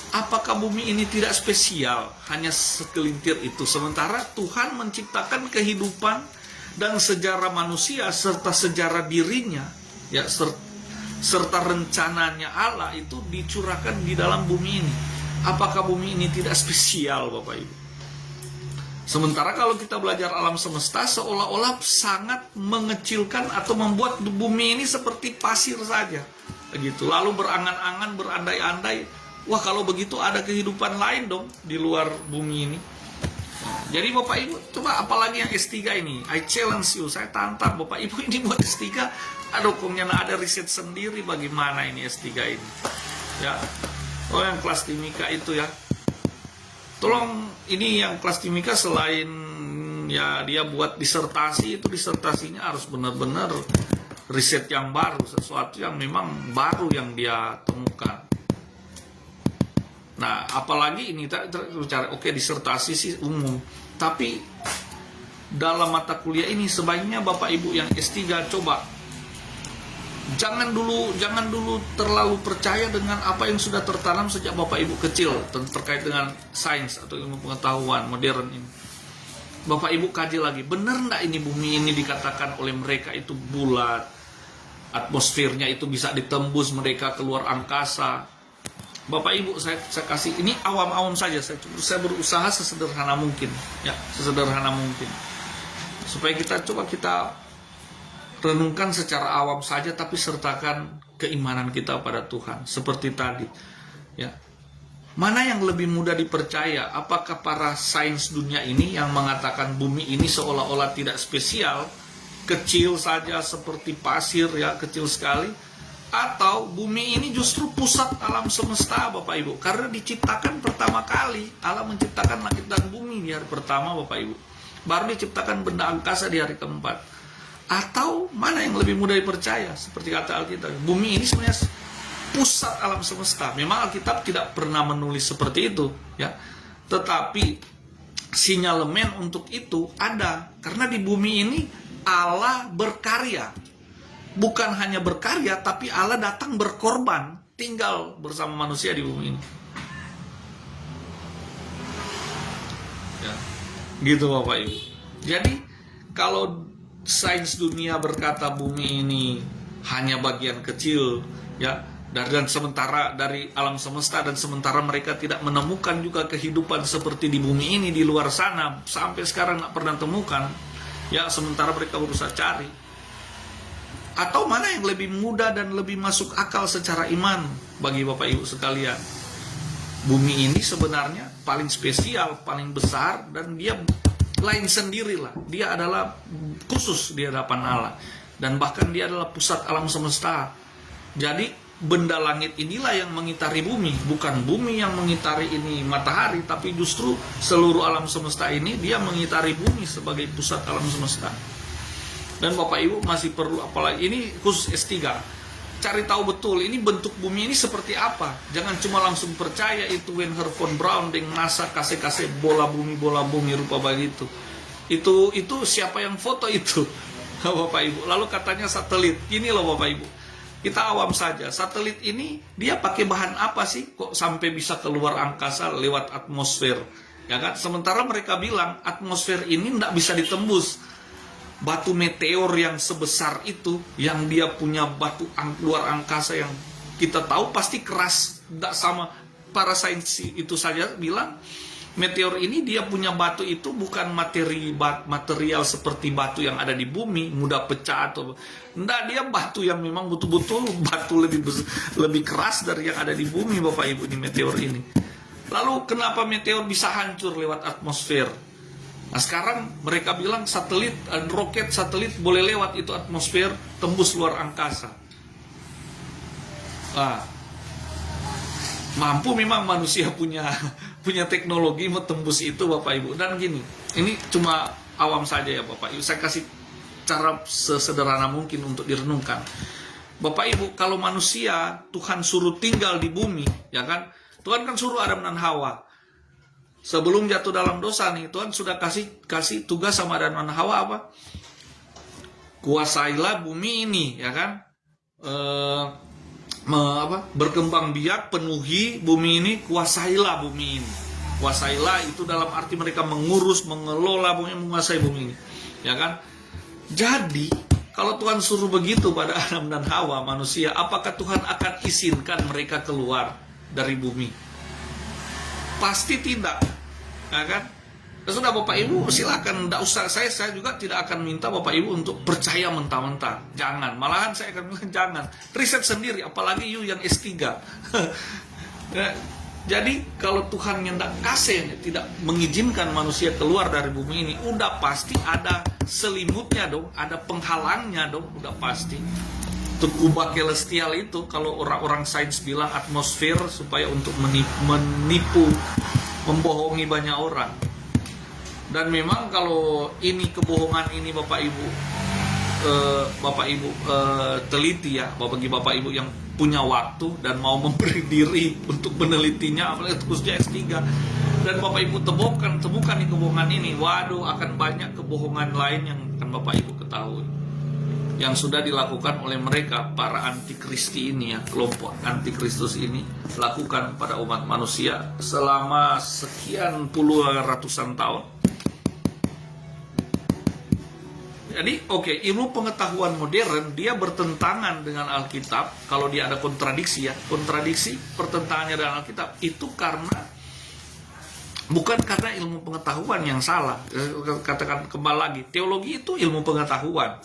Apakah bumi ini tidak spesial? Hanya segelintir itu. Sementara Tuhan menciptakan kehidupan dan sejarah manusia serta sejarah dirinya, ya, serta rencananya Allah itu dicurahkan di dalam bumi ini. Apakah bumi ini tidak spesial Bapak Ibu? Sementara kalau kita belajar alam semesta, seolah-olah sangat mengecilkan atau membuat bumi ini seperti pasir saja, begitu. Lalu berangan-angan, berandai-andai, wah kalau begitu ada kehidupan lain dong di luar bumi ini. Jadi Bapak Ibu, coba apalagi yang S3 ini, I challenge you, saya tantang Bapak Ibu ini buat S3, aduh ada riset sendiri bagaimana ini S3 ini. Ya, oh yang kelas timika itu ya. Tolong ini yang kelas timika selain ya dia buat disertasi, itu disertasinya harus benar-benar riset yang baru, sesuatu yang memang baru yang dia temukan. Nah, apalagi ini bicara oke disertasi sih umum, tapi dalam mata kuliah ini sebaiknya Bapak Ibu yang S3 coba jangan dulu terlalu percaya dengan apa yang sudah tertanam sejak Bapak Ibu kecil terkait dengan sains atau ilmu pengetahuan modern ini. Bapak Ibu kaji lagi, benar nggak ini bumi ini dikatakan oleh mereka itu bulat, atmosfernya itu bisa ditembus mereka keluar angkasa. Bapak Ibu saya kasih ini awam-awam saja, saya berusaha sesederhana mungkin ya, sesederhana mungkin supaya kita renungkan secara awam saja, tapi sertakan keimanan kita pada Tuhan seperti tadi ya. Mana yang lebih mudah dipercaya? Apakah para sains dunia ini yang mengatakan bumi ini seolah-olah tidak spesial, kecil saja seperti pasir ya, kecil sekali, atau bumi ini justru pusat alam semesta Bapak Ibu, karena diciptakan pertama kali Allah menciptakan langit dan bumi di hari pertama Bapak Ibu, baru diciptakan benda angkasa di hari keempat. Atau mana yang lebih mudah dipercaya? Seperti kata Alkitab, bumi ini sebenarnya pusat alam semesta. Memang Alkitab tidak pernah menulis seperti itu ya, tetapi sinyalemen untuk itu ada, karena di bumi ini Allah berkarya. Bukan hanya berkarya, tapi Allah datang berkorban, tinggal bersama manusia di bumi ini ya, gitu Bapak Ibu. Jadi kalau sains dunia berkata bumi ini hanya bagian kecil ya, dan sementara dari alam semesta, dan sementara mereka tidak menemukan juga kehidupan seperti di bumi ini di luar sana, sampai sekarang nggak pernah temukan ya, sementara mereka berusaha cari. Atau mana yang lebih mudah dan lebih masuk akal secara iman bagi Bapak Ibu sekalian? Bumi ini sebenarnya paling spesial, paling besar, dan dia lain sendirilah. Dia adalah khusus di hadapan Allah. Dan bahkan dia adalah pusat alam semesta. Jadi benda langit inilah yang mengitari bumi. Bukan bumi yang mengitari ini matahari, tapi justru seluruh alam semesta ini dia mengitari bumi sebagai pusat alam semesta. Dan Bapak Ibu masih perlu, apalagi ini khusus S3, cari tahu betul ini bentuk bumi ini seperti apa. Jangan cuma langsung percaya itu Wernher von Braun dengan NASA kasih bola bumi rupa begitu. Itu siapa yang foto itu? Bapak Ibu. Lalu katanya satelit. Gini loh Bapak Ibu. Kita awam saja. Satelit ini dia pakai bahan apa sih kok sampai bisa keluar angkasa lewat atmosfer? Ya kan? Sementara mereka bilang atmosfer ini tidak bisa ditembus. Batu meteor yang sebesar itu, yang dia punya batu luar angkasa yang kita tahu pasti keras, tidak sama. Para sains itu saja bilang meteor ini dia punya batu itu bukan material seperti batu yang ada di bumi mudah pecah atau enggak, dia batu yang memang betul-betul batu lebih keras dari yang ada di bumi Bapak Ibu di meteor ini. Lalu kenapa meteor bisa hancur lewat atmosfer? Nah sekarang mereka bilang satelit, roket satelit boleh lewat itu atmosfer, tembus luar angkasa. Nah, mampu memang manusia punya teknologi mau tembus itu Bapak Ibu. Dan gini, ini cuma awam saja ya Bapak Ibu. Saya kasih cara sesederhana mungkin untuk direnungkan. Bapak Ibu, kalau manusia Tuhan suruh tinggal di bumi, ya kan? Tuhan kan suruh Adam dan Hawa. Sebelum jatuh dalam dosa nih, Tuhan sudah kasih tugas sama Adam dan Hawa apa? Kuasailah bumi ini, ya kan? Berkembang biak, penuhi bumi ini, kuasailah bumi ini. Kuasailah itu dalam arti mereka mengurus, mengelola bumi, menguasai bumi ini, ya kan? Jadi kalau Tuhan suruh begitu pada Adam dan Hawa manusia, apakah Tuhan akan izinkan mereka keluar dari bumi? Pasti tidak, ya kan? Sudah Bapak Ibu silakan, tidak usah, saya juga tidak akan minta Bapak Ibu untuk percaya mentah-mentah, jangan. Malahan saya akan bilang jangan, riset sendiri, apalagi you yang S3. Ya, jadi kalau Tuhan yang tidak kasih, tidak mengizinkan manusia keluar dari bumi ini, udah pasti ada selimutnya dong, ada penghalangnya dong, udah pasti. Untuk kubah celestial itu, kalau orang-orang sains bilang atmosfer supaya untuk menipu, membohongi banyak orang. Dan memang kalau ini kebohongan ini Bapak Ibu teliti ya, bagi Bapak Ibu yang punya waktu dan mau memberi diri untuk menelitinya, apalagi khususnya S3, dan Bapak Ibu temukan nih kebohongan ini, waduh akan banyak kebohongan lain yang akan Bapak Ibu ketahui, yang sudah dilakukan oleh mereka, para antikristi ini ya, kelompok antikristus ini lakukan pada umat manusia selama sekian ratusan tahun. Jadi ilmu pengetahuan modern dia bertentangan dengan Alkitab. Kalau dia ada kontradiksi ya, kontradiksi pertentangannya dengan Alkitab itu bukan karena ilmu pengetahuan yang salah. Katakan kembali lagi, teologi itu ilmu pengetahuan.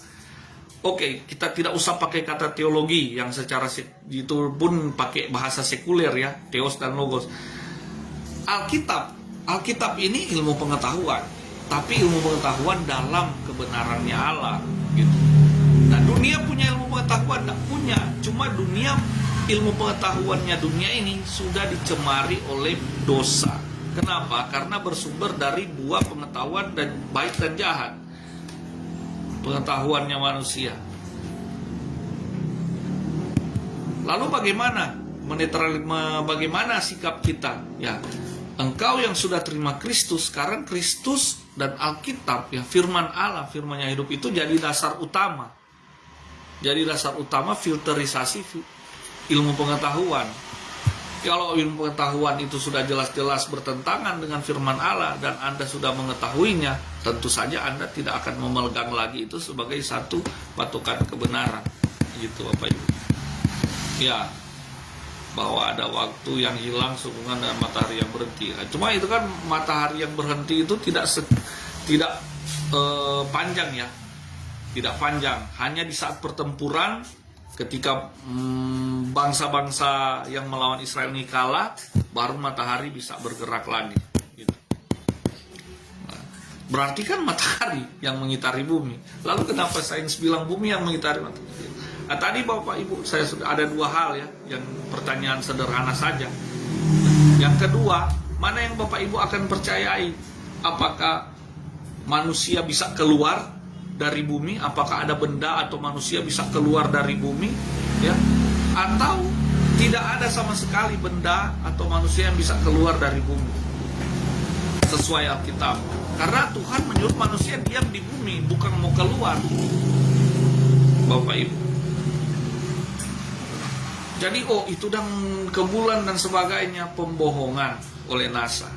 Kita tidak usah pakai kata teologi yang secara itu pun pakai bahasa sekuler ya, theos dan logos. Alkitab ini ilmu pengetahuan, tapi ilmu pengetahuan dalam kebenarannya Allah gitu. Nah, dunia punya ilmu pengetahuan? Tidak punya. Cuma ilmu pengetahuannya dunia ini sudah dicemari oleh dosa. Kenapa? Karena bersumber dari buah pengetahuan dan baik dan jahat. Pengetahuannya manusia. Lalu bagaimana sikap kita? Ya, engkau yang sudah terima Kristus, sekarang Kristus dan Alkitab ya, firman Allah, firman yang hidup itu jadi dasar utama. Jadi dasar utama filterisasi ilmu pengetahuan. Kalau ilmu pengetahuan itu sudah jelas-jelas bertentangan dengan firman Allah dan Anda sudah mengetahuinya, tentu saja Anda tidak akan memegang lagi itu sebagai satu patokan kebenaran. Gitu Bapak Ibu. Ya, bahwa ada waktu yang hilang sehubungan dengan matahari yang berhenti. Cuma itu kan matahari yang berhenti itu tidak panjang ya. tidak panjang. Hanya di saat pertempuran ketika bangsa-bangsa yang melawan Israel ini kalah, baru matahari bisa bergerak lagi. Gitu. Nah, berarti kan matahari yang mengitari bumi. Lalu kenapa sains bilang bumi yang mengitari matahari? Nah, tadi Bapak Ibu, saya sudah ada dua hal ya, yang pertanyaan sederhana saja. Yang kedua, mana yang Bapak Ibu akan percayai? Apakah manusia bisa keluar dari bumi? Apakah ada benda atau manusia bisa keluar dari bumi? Ya, atau tidak ada sama sekali benda atau manusia yang bisa keluar dari bumi? Sesuai Alkitab. Karena Tuhan menyuruh manusia diam di bumi, bukan mau keluar. Bapak Ibu. Jadi itu dan ke bulan dan sebagainya, pembohongan oleh NASA.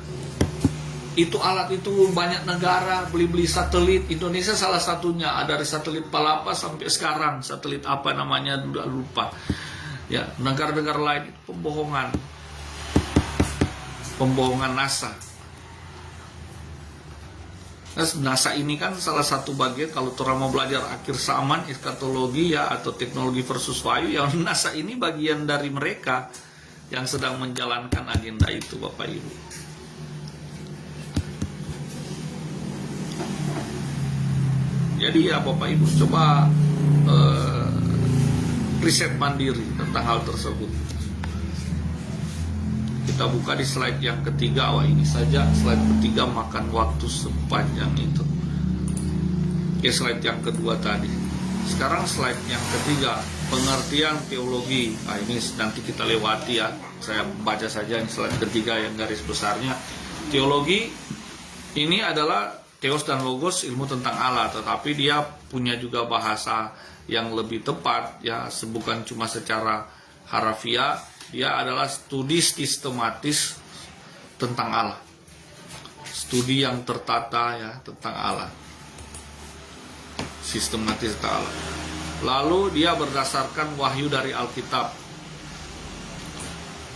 Itu alat itu banyak negara beli-beli satelit. Indonesia salah satunya, ada dari satelit Palapa sampai sekarang satelit apa namanya udah lupa. Ya, negara-negara lain itu pembohongan. Pembohongan NASA. NASA ini kan salah satu bagian kalau orang mau belajar akhir zaman, eskatologi ya, atau teknologi versus wahyu, yang NASA ini bagian dari mereka yang sedang menjalankan agenda itu, Bapak Ibu. Jadi ya Bapak Ibu, coba riset mandiri tentang hal tersebut. Kita buka di slide yang ketiga. Wah, ini saja slide ketiga makan waktu sepanjang itu. Oke, slide yang kedua tadi. Sekarang slide yang ketiga, pengertian teologi. Nah, ini nanti kita lewati ya. Saya baca saja ini slide ketiga yang garis besarnya. Teologi ini adalah Theos dan Logos, ilmu tentang Allah, tetapi dia punya juga bahasa yang lebih tepat ya, bukan cuma secara harafiah. Dia adalah studi sistematis tentang Allah, studi yang tertata ya tentang Allah, sistematis tentang Allah. Lalu dia berdasarkan wahyu dari Alkitab.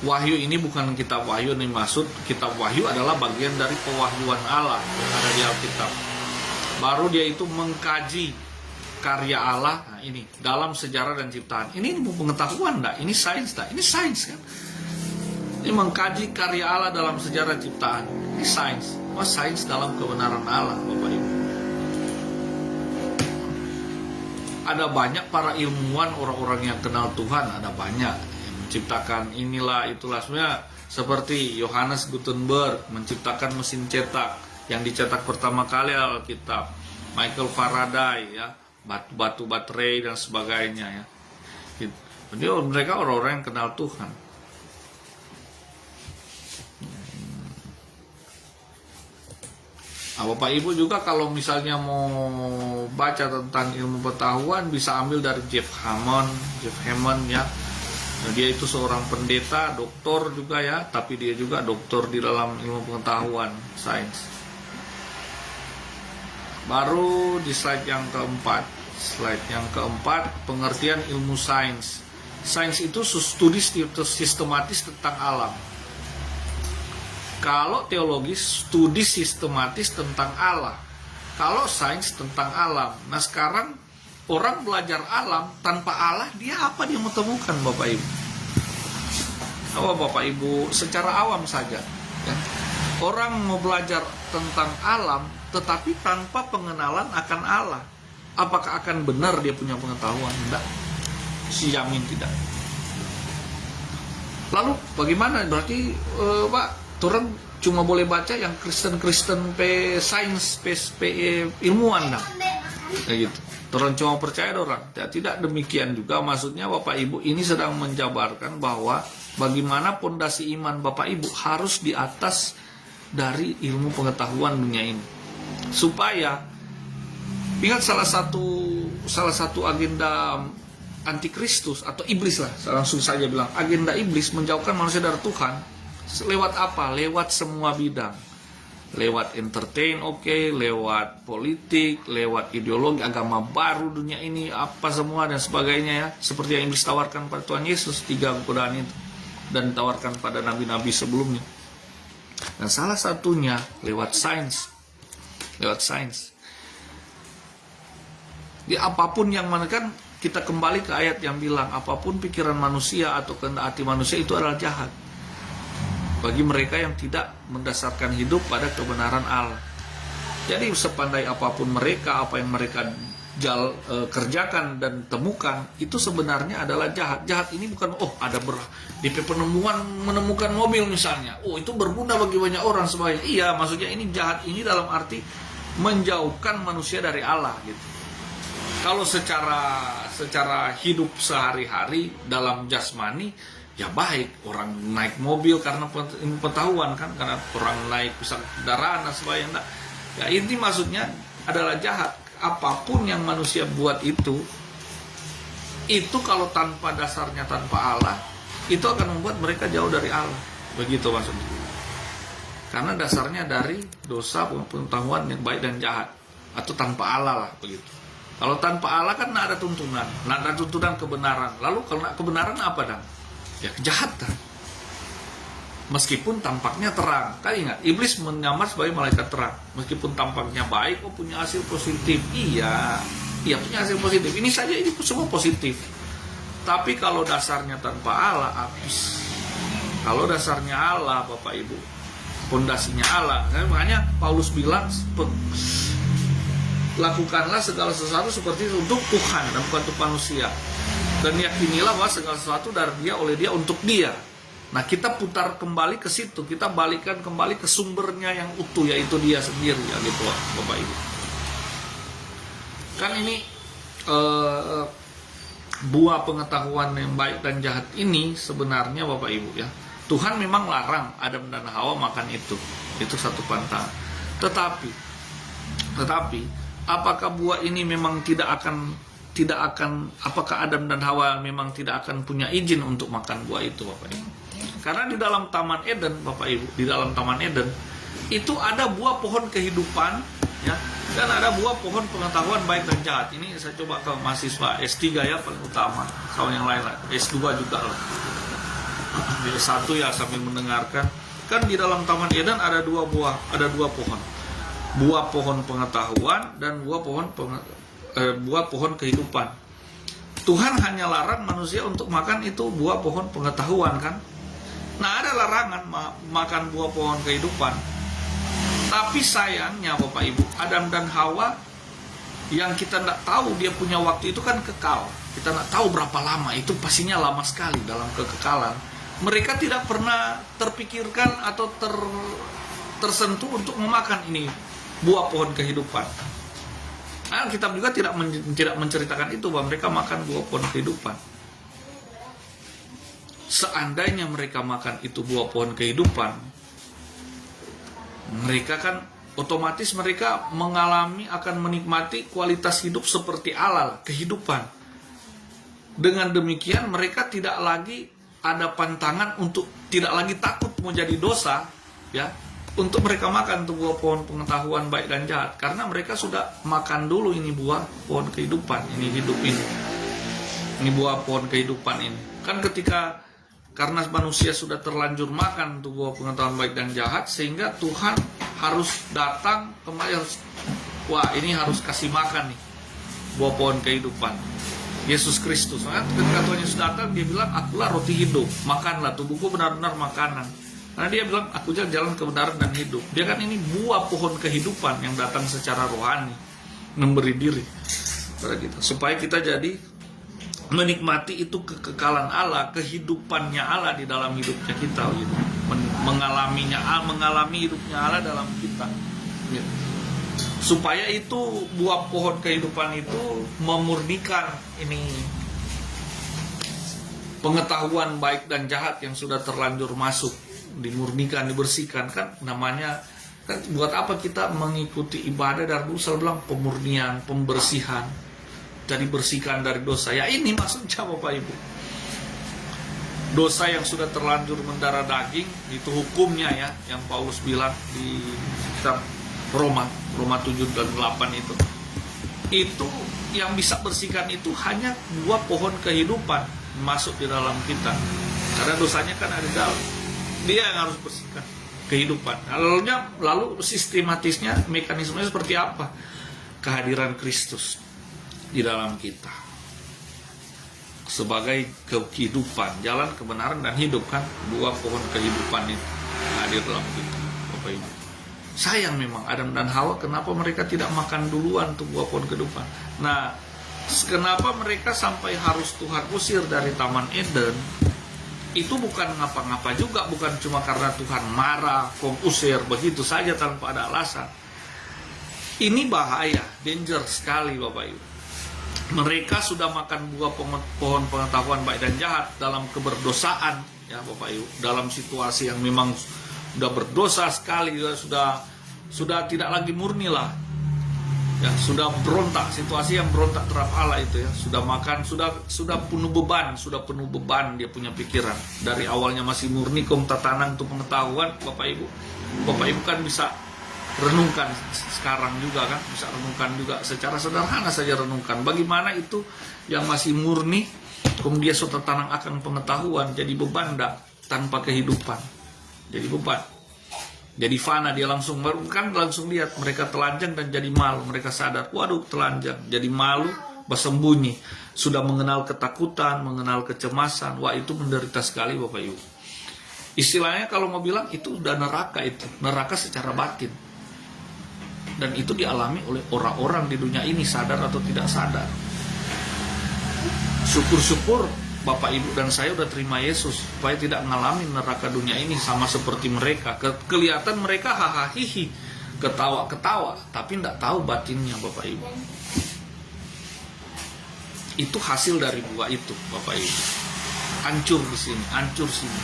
Wahyu ini bukan kitab wahyu yang dimaksud. Kitab wahyu adalah bagian dari pewahyuan Allah yang ada di Alkitab. Baru dia itu mengkaji karya Allah. Nah, ini dalam sejarah dan ciptaan. Ini pengetahuan enggak? Ini sains enggak? Ini sains kan? Ini mengkaji karya Allah dalam sejarah ciptaan. Ini sains. Sains dalam kebenaran Allah, Bapak Ibu. Ada banyak para ilmuwan, orang-orang yang kenal Tuhan, ada banyak yang menciptakan inilah itulah. Sebenarnya seperti Johannes Gutenberg menciptakan mesin cetak yang dicetak pertama kali Alkitab. Michael Faraday ya, batu-batu baterai dan sebagainya ya. Jadi mereka orang-orang yang kenal Tuhan. Nah, Bapak Ibu juga kalau misalnya mau baca tentang ilmu pengetahuan bisa ambil dari Jeff Hammond ya. Nah, dia itu seorang pendeta, doktor juga ya, tapi dia juga doktor di dalam ilmu pengetahuan, sains. Baru di slide yang keempat. Slide yang keempat, pengertian ilmu sains. Sains itu studi sistematis tentang alam. Kalau teologi, studi sistematis tentang Allah. Kalau sains tentang alam. Nah sekarang orang belajar alam tanpa Allah, dia apa dia mau temukan Bapak Ibu? Bapak Ibu, secara awam saja ya. Orang mau belajar tentang alam tetapi tanpa pengenalan akan Allah, apakah akan benar dia punya pengetahuan? Tidak, sijamin tidak. Lalu bagaimana? Berarti Pak, orang cuma boleh baca yang Kristen sains ilmuwan dah. Kayak gitu. Orang cuma percaya orang. Tidak demikian juga. Maksudnya Bapak Ibu ini sedang menjabarkan bahwa bagaimana pondasi iman Bapak Ibu harus di atas dari ilmu pengetahuan dunia ini. Supaya ingat salah satu agenda antikristus atau iblis lah, langsung saja bilang agenda iblis menjauhkan manusia dari Tuhan. Lewat apa? Lewat semua bidang. Lewat entertain, lewat politik, lewat ideologi, agama baru dunia ini, apa semua dan sebagainya ya. Seperti yang iblis tawarkan pada Tuhan Yesus, 3 godaan itu, dan tawarkan pada nabi-nabi sebelumnya. Dan salah satunya lewat sains. Di apapun yang mana, kan kita kembali ke ayat yang bilang apapun pikiran manusia atau kehendak hati manusia itu adalah jahat bagi mereka yang tidak mendasarkan hidup pada kebenaran Allah. Jadi sepandai apapun mereka, apa yang mereka kerjakan dan temukan, itu sebenarnya adalah jahat. Jahat ini bukan di penemuan menemukan mobil misalnya, itu berguna bagi banyak orang sebagai. Iya, maksudnya ini jahat ini dalam arti menjauhkan manusia dari Allah gitu. Kalau secara hidup sehari-hari dalam jasmani, ya baik, orang naik mobil karena pengetahuan kan, karena orang naik bisa kendaraan dan sebagainya. Ya ini maksudnya adalah jahat. Apapun yang manusia buat itu kalau tanpa dasarnya, tanpa Allah, itu akan membuat mereka jauh dari Allah. Begitu maksudnya. Karena dasarnya dari dosa, pengetahuan yang baik dan jahat, atau tanpa Allah lah begitu. Kalau tanpa Allah kan tidak ada tuntunan, tidak ada tuntunan kebenaran. Lalu kalau kebenaran apa dong? Ya kejahatan. Meskipun tampaknya terang. Kan ingat, iblis menyamar sebagai malaikat terang. Meskipun tampaknya baik, punya hasil positif. Iya punya hasil positif. Ini saja ini semua positif. Tapi kalau dasarnya tanpa Allah, habis. Kalau dasarnya Allah, Bapak Ibu, pondasinya Allah. Makanya Paulus bilang, lakukanlah segala sesuatu seperti itu untuk Tuhan dan bukan untuk manusia. Dan yakinilah bahwa segala sesuatu dari Dia, oleh Dia, untuk Dia. Nah, kita putar kembali ke situ, kita balikan kembali ke sumbernya yang utuh, yaitu Dia sendiri, ya gitu Bapak Ibu. Kan ini buah pengetahuan yang baik dan jahat ini sebenarnya Bapak Ibu ya, Tuhan memang larang Adam dan Hawa makan itu satu pantangan. Tetapi apakah buah ini memang tidak akan apakah Adam dan Hawa memang tidak akan punya izin untuk makan buah itu Bapak Ibu? Karena di dalam Taman Eden, Bapak Ibu, di dalam Taman Eden itu ada buah pohon kehidupan, ya, dan ada buah pohon pengetahuan baik dan jahat. Ini saya coba ke mahasiswa S3 ya paling utama, sama yang lain lah, S2 juga lah. Di S1 ya sambil mendengarkan. Kan di dalam Taman Eden ada dua pohon. Buah pohon pengetahuan dan buah pohon kehidupan. Tuhan hanya larang manusia untuk makan itu buah pohon pengetahuan kan. Nah, ada larangan makan buah pohon kehidupan. Tapi sayangnya Bapak Ibu, Adam dan Hawa yang kita tidak tahu dia punya waktu itu kan kekal. Kita tidak tahu berapa lama, itu pastinya lama sekali dalam kekekalan. Mereka tidak pernah terpikirkan atau tersentuh untuk memakan ini buah pohon kehidupan. Nah, kitab juga tidak menceritakan itu bahwa mereka makan buah pohon kehidupan. Seandainya mereka makan itu buah pohon kehidupan, mereka kan otomatis mereka akan menikmati kualitas hidup seperti Allah, kehidupan. Dengan demikian mereka tidak lagi ada pantangan untuk, tidak lagi takut mau jadi dosa, ya, untuk mereka makan tuh buah pohon pengetahuan baik dan jahat, karena mereka sudah makan dulu ini buah pohon kehidupan, ini hidup ini buah pohon kehidupan ini. Kan karena manusia sudah terlanjur makan tuh buah pengetahuan baik dan jahat, sehingga Tuhan harus datang kembali, ini harus kasih makan nih buah pohon kehidupan, Yesus Kristus. Nah, ketika Tuhan Yesus datang, dia bilang, akulah roti hidup, makanlah, tubuhku benar-benar makanan. Karena dia bilang, aku jalan kebenaran dan hidup. Dia kan ini buah pohon kehidupan yang datang secara rohani, memberi diri pada kita, supaya kita jadi menikmati itu kekekalan Allah, kehidupannya Allah di dalam hidupnya kita, gitu. mengalami hidupnya Allah dalam kita, gitu. Supaya itu buah pohon kehidupan itu memurnikan ini pengetahuan baik dan jahat yang sudah terlanjur masuk, dimurnikan, dibersihkan. Kan namanya, kan buat apa kita mengikuti ibadah dari dulu selalu bilang pemurnian, pembersihan, jadi bersihkan dari dosa. Ya ini maksudnya Bapak Ibu, dosa yang sudah terlanjur mendarah daging, itu hukumnya ya, yang Paulus bilang di kitab Roma 7 dan 8 itu yang bisa bersihkan itu hanya buah pohon kehidupan masuk di dalam kita, karena dosanya kan ada di dalam, dia yang harus bersihkan kehidupan. Lalu sistematisnya, mekanismenya seperti apa? Kehadiran Kristus. di dalam kita sebagai kehidupan, jalan kebenaran dan hidup kan, buah pohon kehidupan itu hadir dalam kita, Bapak Ibu. Sayang memang Adam dan Hawa, kenapa mereka tidak makan duluan tuh buah pohon kehidupan. Nah, kenapa mereka sampai harus Tuhan usir dari Taman Eden? Itu bukan ngapa-ngapa juga, bukan cuma karena Tuhan marah, usir begitu saja tanpa ada alasan. Ini bahaya, danger sekali Bapak Ibu. Mereka sudah makan buah pohon pengetahuan baik dan jahat dalam keberdosaan, ya Bapak Ibu, dalam situasi yang memang sudah berdosa sekali, sudah tidak lagi murni lah, ya sudah berontak, situasi yang berontak terhadap Allah itu ya, sudah makan, sudah penuh beban dia punya pikiran. Dari awalnya masih murni tanang untuk pengetahuan, Bapak Ibu kan bisa renungkan sekarang juga kan, bisa renungkan juga secara sederhana saja, renungkan bagaimana itu yang masih murni kemudian sudah tanang akan pengetahuan jadi beban tanpa kehidupan, jadi beban, jadi fana. Dia langsung lihat mereka telanjang dan jadi malu, mereka sadar, waduh telanjang, jadi malu, bersembunyi, sudah mengenal ketakutan, mengenal kecemasan. Wah, itu menderita sekali Bapak Ibu. Istilahnya kalau mau bilang itu udah neraka, itu neraka secara batin. Dan itu dialami oleh orang-orang di dunia ini, sadar atau tidak sadar. Syukur-syukur Bapak Ibu dan saya udah terima Yesus, supaya tidak ngalamin neraka dunia ini sama seperti mereka. Kelihatan mereka hahaha, ketawa-ketawa, tapi tidak tahu batinnya Bapak Ibu. Itu hasil dari buah itu Bapak Ibu. Hancur di sini, hancur sini.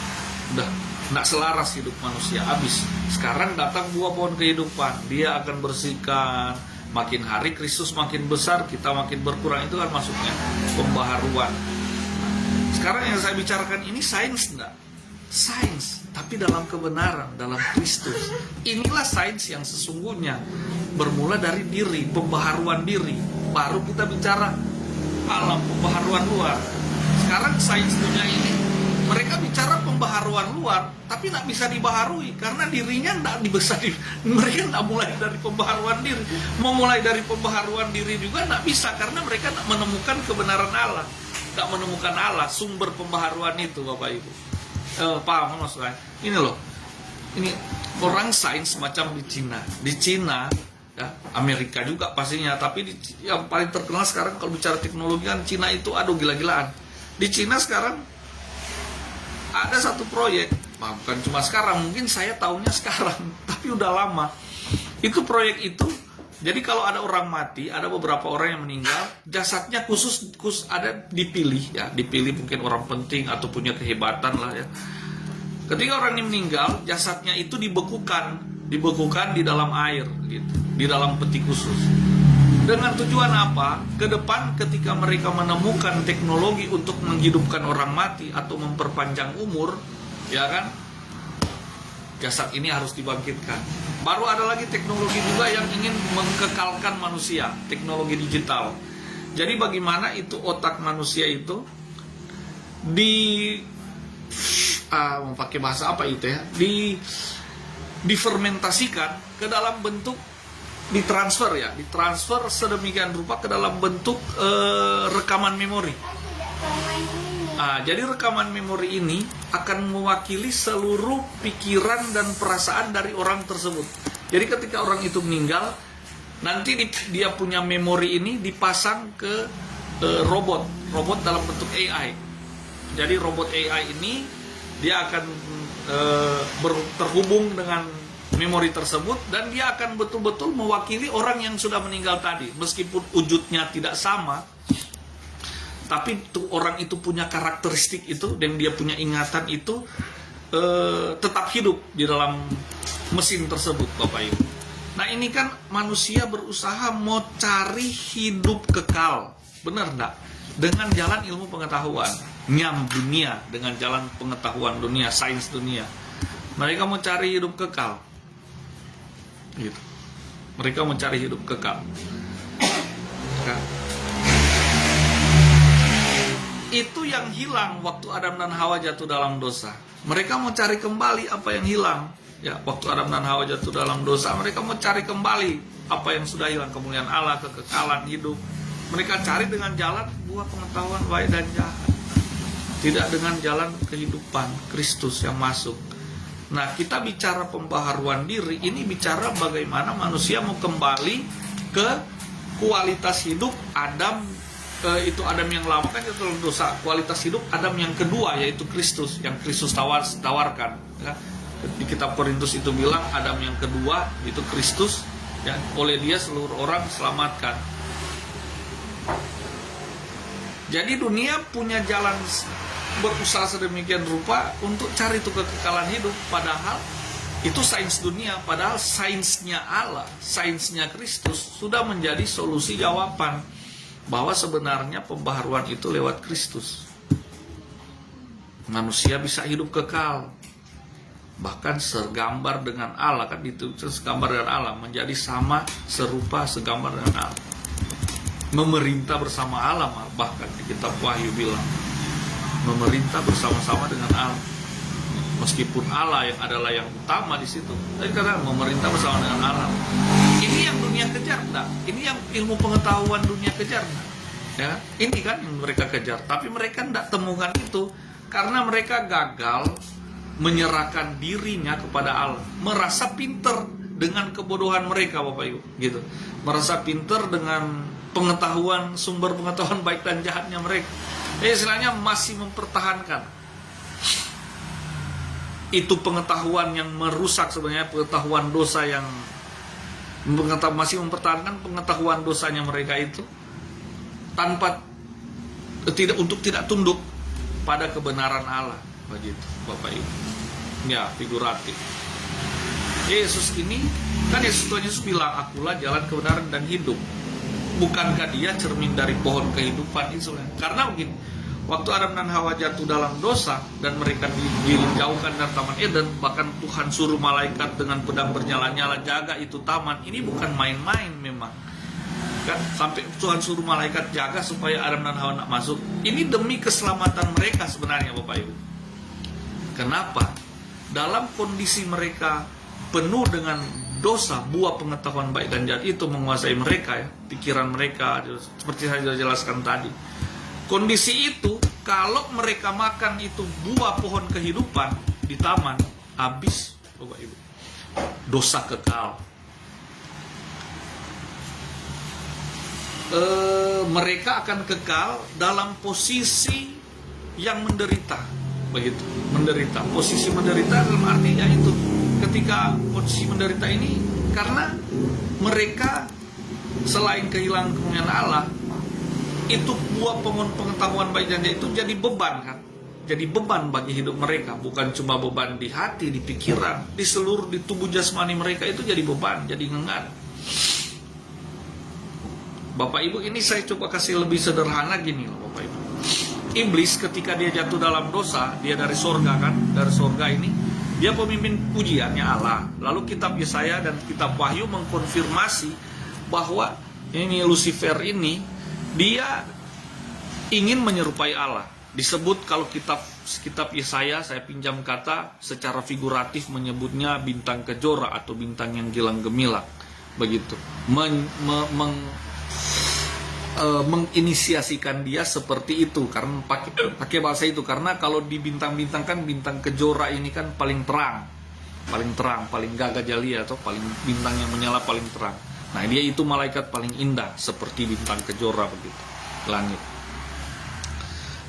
Udah tidak selaras hidup manusia, habis. Sekarang datang buah pohon kehidupan, dia akan bersihkan. Makin hari Kristus makin besar, kita makin berkurang. Itu kan masuknya pembaharuan. Sekarang yang saya bicarakan ini sains enggak? Sains, tapi dalam kebenaran, dalam Kristus. Inilah sains yang sesungguhnya, bermula dari diri, pembaharuan diri. Baru kita bicara alam, pembaharuan luar. Sekarang sains dunia ini, mereka bicara pembaharuan luar, tapi tidak bisa dibaharui karena dirinya mereka tidak mulai dari pembaharuan diri. Mau mulai dari pembaharuan diri juga tidak bisa karena mereka tidak menemukan kebenaran Allah, tidak menemukan Allah, sumber pembaharuan itu Bapak Ibu. Paham maksudnya? Ini loh, ini orang sains macam di Cina, ya, Amerika juga pastinya, tapi yang paling terkenal sekarang kalau bicara teknologi kan Cina itu aduh gila-gilaan. Di Cina sekarang ada satu proyek, bukan cuma sekarang, mungkin saya tahunya sekarang, tapi udah lama. Itu proyek itu, jadi kalau ada orang mati, ada beberapa orang yang meninggal, jasadnya khusus ada dipilih, ya, dipilih mungkin orang penting atau punya kehebatan lah ya. Ketika orang ini meninggal, jasadnya itu dibekukan di dalam air, gitu, di dalam peti khusus. Dengan tujuan apa? Ke depan ketika mereka menemukan teknologi untuk menghidupkan orang mati atau memperpanjang umur, ya kan? Jasad ini harus dibangkitkan. Baru ada lagi teknologi juga yang ingin mengekalkan manusia, teknologi digital. Jadi bagaimana itu otak manusia itu mau pakai bahasa apa itu ya? Difermentasikan ke dalam bentuk ditransfer sedemikian rupa ke dalam bentuk rekaman memori. Jadi rekaman memori ini akan mewakili seluruh pikiran dan perasaan dari orang tersebut. Jadi ketika orang itu meninggal, nanti dia punya memori ini dipasang ke robot dalam bentuk AI. Jadi robot AI ini dia akan terhubung dengan memori tersebut dan dia akan betul-betul mewakili orang yang sudah meninggal tadi. Meskipun wujudnya tidak sama, tapi orang itu punya karakteristik itu dan dia punya ingatan itu tetap hidup di dalam mesin tersebut Bapak Ibu. Nah ini kan manusia berusaha mau cari hidup kekal, benar enggak? Dengan jalan ilmu pengetahuan, nyam dunia, dengan jalan pengetahuan dunia, sains dunia. Mereka mau cari hidup kekal. Gitu. Mereka mencari hidup kekal. Nah, itu yang hilang waktu Adam dan Hawa jatuh dalam dosa. Mereka mau cari kembali apa yang hilang. Ya, waktu Adam dan Hawa jatuh dalam dosa, mereka mau cari kembali apa yang sudah hilang, kemuliaan Allah, kekekalan hidup. mereka cari dengan jalan buah pengetahuan baik dan jahat, tidak dengan jalan kehidupan Kristus yang masuk. Nah, kita bicara pembaharuan diri, ini bicara bagaimana manusia mau kembali ke kualitas hidup Adam, itu Adam yang lama kan itu dosa. Kualitas hidup Adam yang kedua yaitu Kristus, yang Kristus tawarkan. Ya. Di kitab Korintus itu bilang Adam yang kedua itu Kristus, ya, oleh dia seluruh orang diselamatkan. Jadi dunia punya jalan berusaha sedemikian rupa untuk cari itu kekekalan hidup, padahal itu sains dunia, padahal sainsnya Allah, sainsnya Kristus sudah menjadi solusi jawaban bahwa sebenarnya pembaharuan itu lewat Kristus. Manusia bisa hidup kekal, bahkan segambar dengan Allah, kan itu segambar dengan Allah, menjadi sama serupa segambar dengan Allah, memerintah bersama Allah, bahkan di kitab Wahyu bilang memerintah bersama-sama dengan Allah. Meskipun Allah yang adalah yang utama di situ, tapi karena memerintah bersama dengan Allah. Ini yang dunia kejar, enggak? Ini yang ilmu pengetahuan dunia kejar, enggak? Ya, ini kan yang mereka kejar. Tapi mereka tidak temukan itu karena mereka gagal menyerahkan dirinya kepada Allah. Merasa pinter dengan kebodohan mereka, Bapak Ibu, gitu. Merasa pinter dengan pengetahuan, sumber pengetahuan baik dan jahatnya mereka. Istilahnya masih mempertahankan itu pengetahuan yang merusak, sebenarnya pengetahuan dosa yang masih mempertahankan pengetahuan dosanya mereka itu tanpa tidak tunduk pada kebenaran Allah, begitu Bapak Ibu. Ya, figuratif. Yesus ini kan Yesus bilang, akulah jalan kebenaran dan hidup. Bukankah dia cermin dari pohon kehidupan itu? Karena begini, waktu Adam dan Hawa jatuh dalam dosa dan mereka dijauhkan dari Taman Eden, bahkan Tuhan suruh malaikat dengan pedang bernyala-nyala jaga itu taman. Ini bukan main-main memang. Kan sampai Tuhan suruh malaikat jaga supaya Adam dan Hawa nak masuk. Ini demi keselamatan mereka sebenarnya, Bapak Ibu. Kenapa? Dalam kondisi mereka penuh dengan dosa, buah pengetahuan baik dan jahat itu menguasai mereka, ya, pikiran mereka, seperti saya sudah jelaskan tadi. Kondisi itu, kalau mereka makan itu buah pohon kehidupan di taman, habis, Bapak Ibu, dosa kekal. Mereka akan kekal dalam posisi yang menderita, begitu, menderita. Posisi menderita dalam artinya itu, ketika posisi menderita ini karena mereka selain kehilangan kemuliaan Allah, itu buah pengetahuan baik dan jahat itu jadi beban, kan? Jadi beban bagi hidup mereka, bukan cuma beban di hati, di pikiran, di seluruh di tubuh jasmani mereka itu jadi beban, jadi ngengat. Bapak Ibu, ini saya coba kasih lebih sederhana gini loh, Bapak Ibu. Iblis ketika dia jatuh dalam dosa, dia dari sorga, kan? Dari sorga ini dia pemimpin pujiannya Allah. Lalu kitab Yesaya dan kitab Wahyu mengkonfirmasi bahwa ini Lucifer ini dia ingin menyerupai Allah. Disebut kalau kitab Yesaya, saya pinjam kata secara figuratif menyebutnya bintang kejora atau bintang yang gilang gemilang, begitu. Menginisiasikan dia seperti itu karena pakai bahasa itu, karena kalau di bintang-bintang kan bintang kejora ini kan paling terang, paling gagah jalia atau paling bintang yang menyala paling terang. Nah, dia itu malaikat paling indah seperti bintang kejora begitu, langit.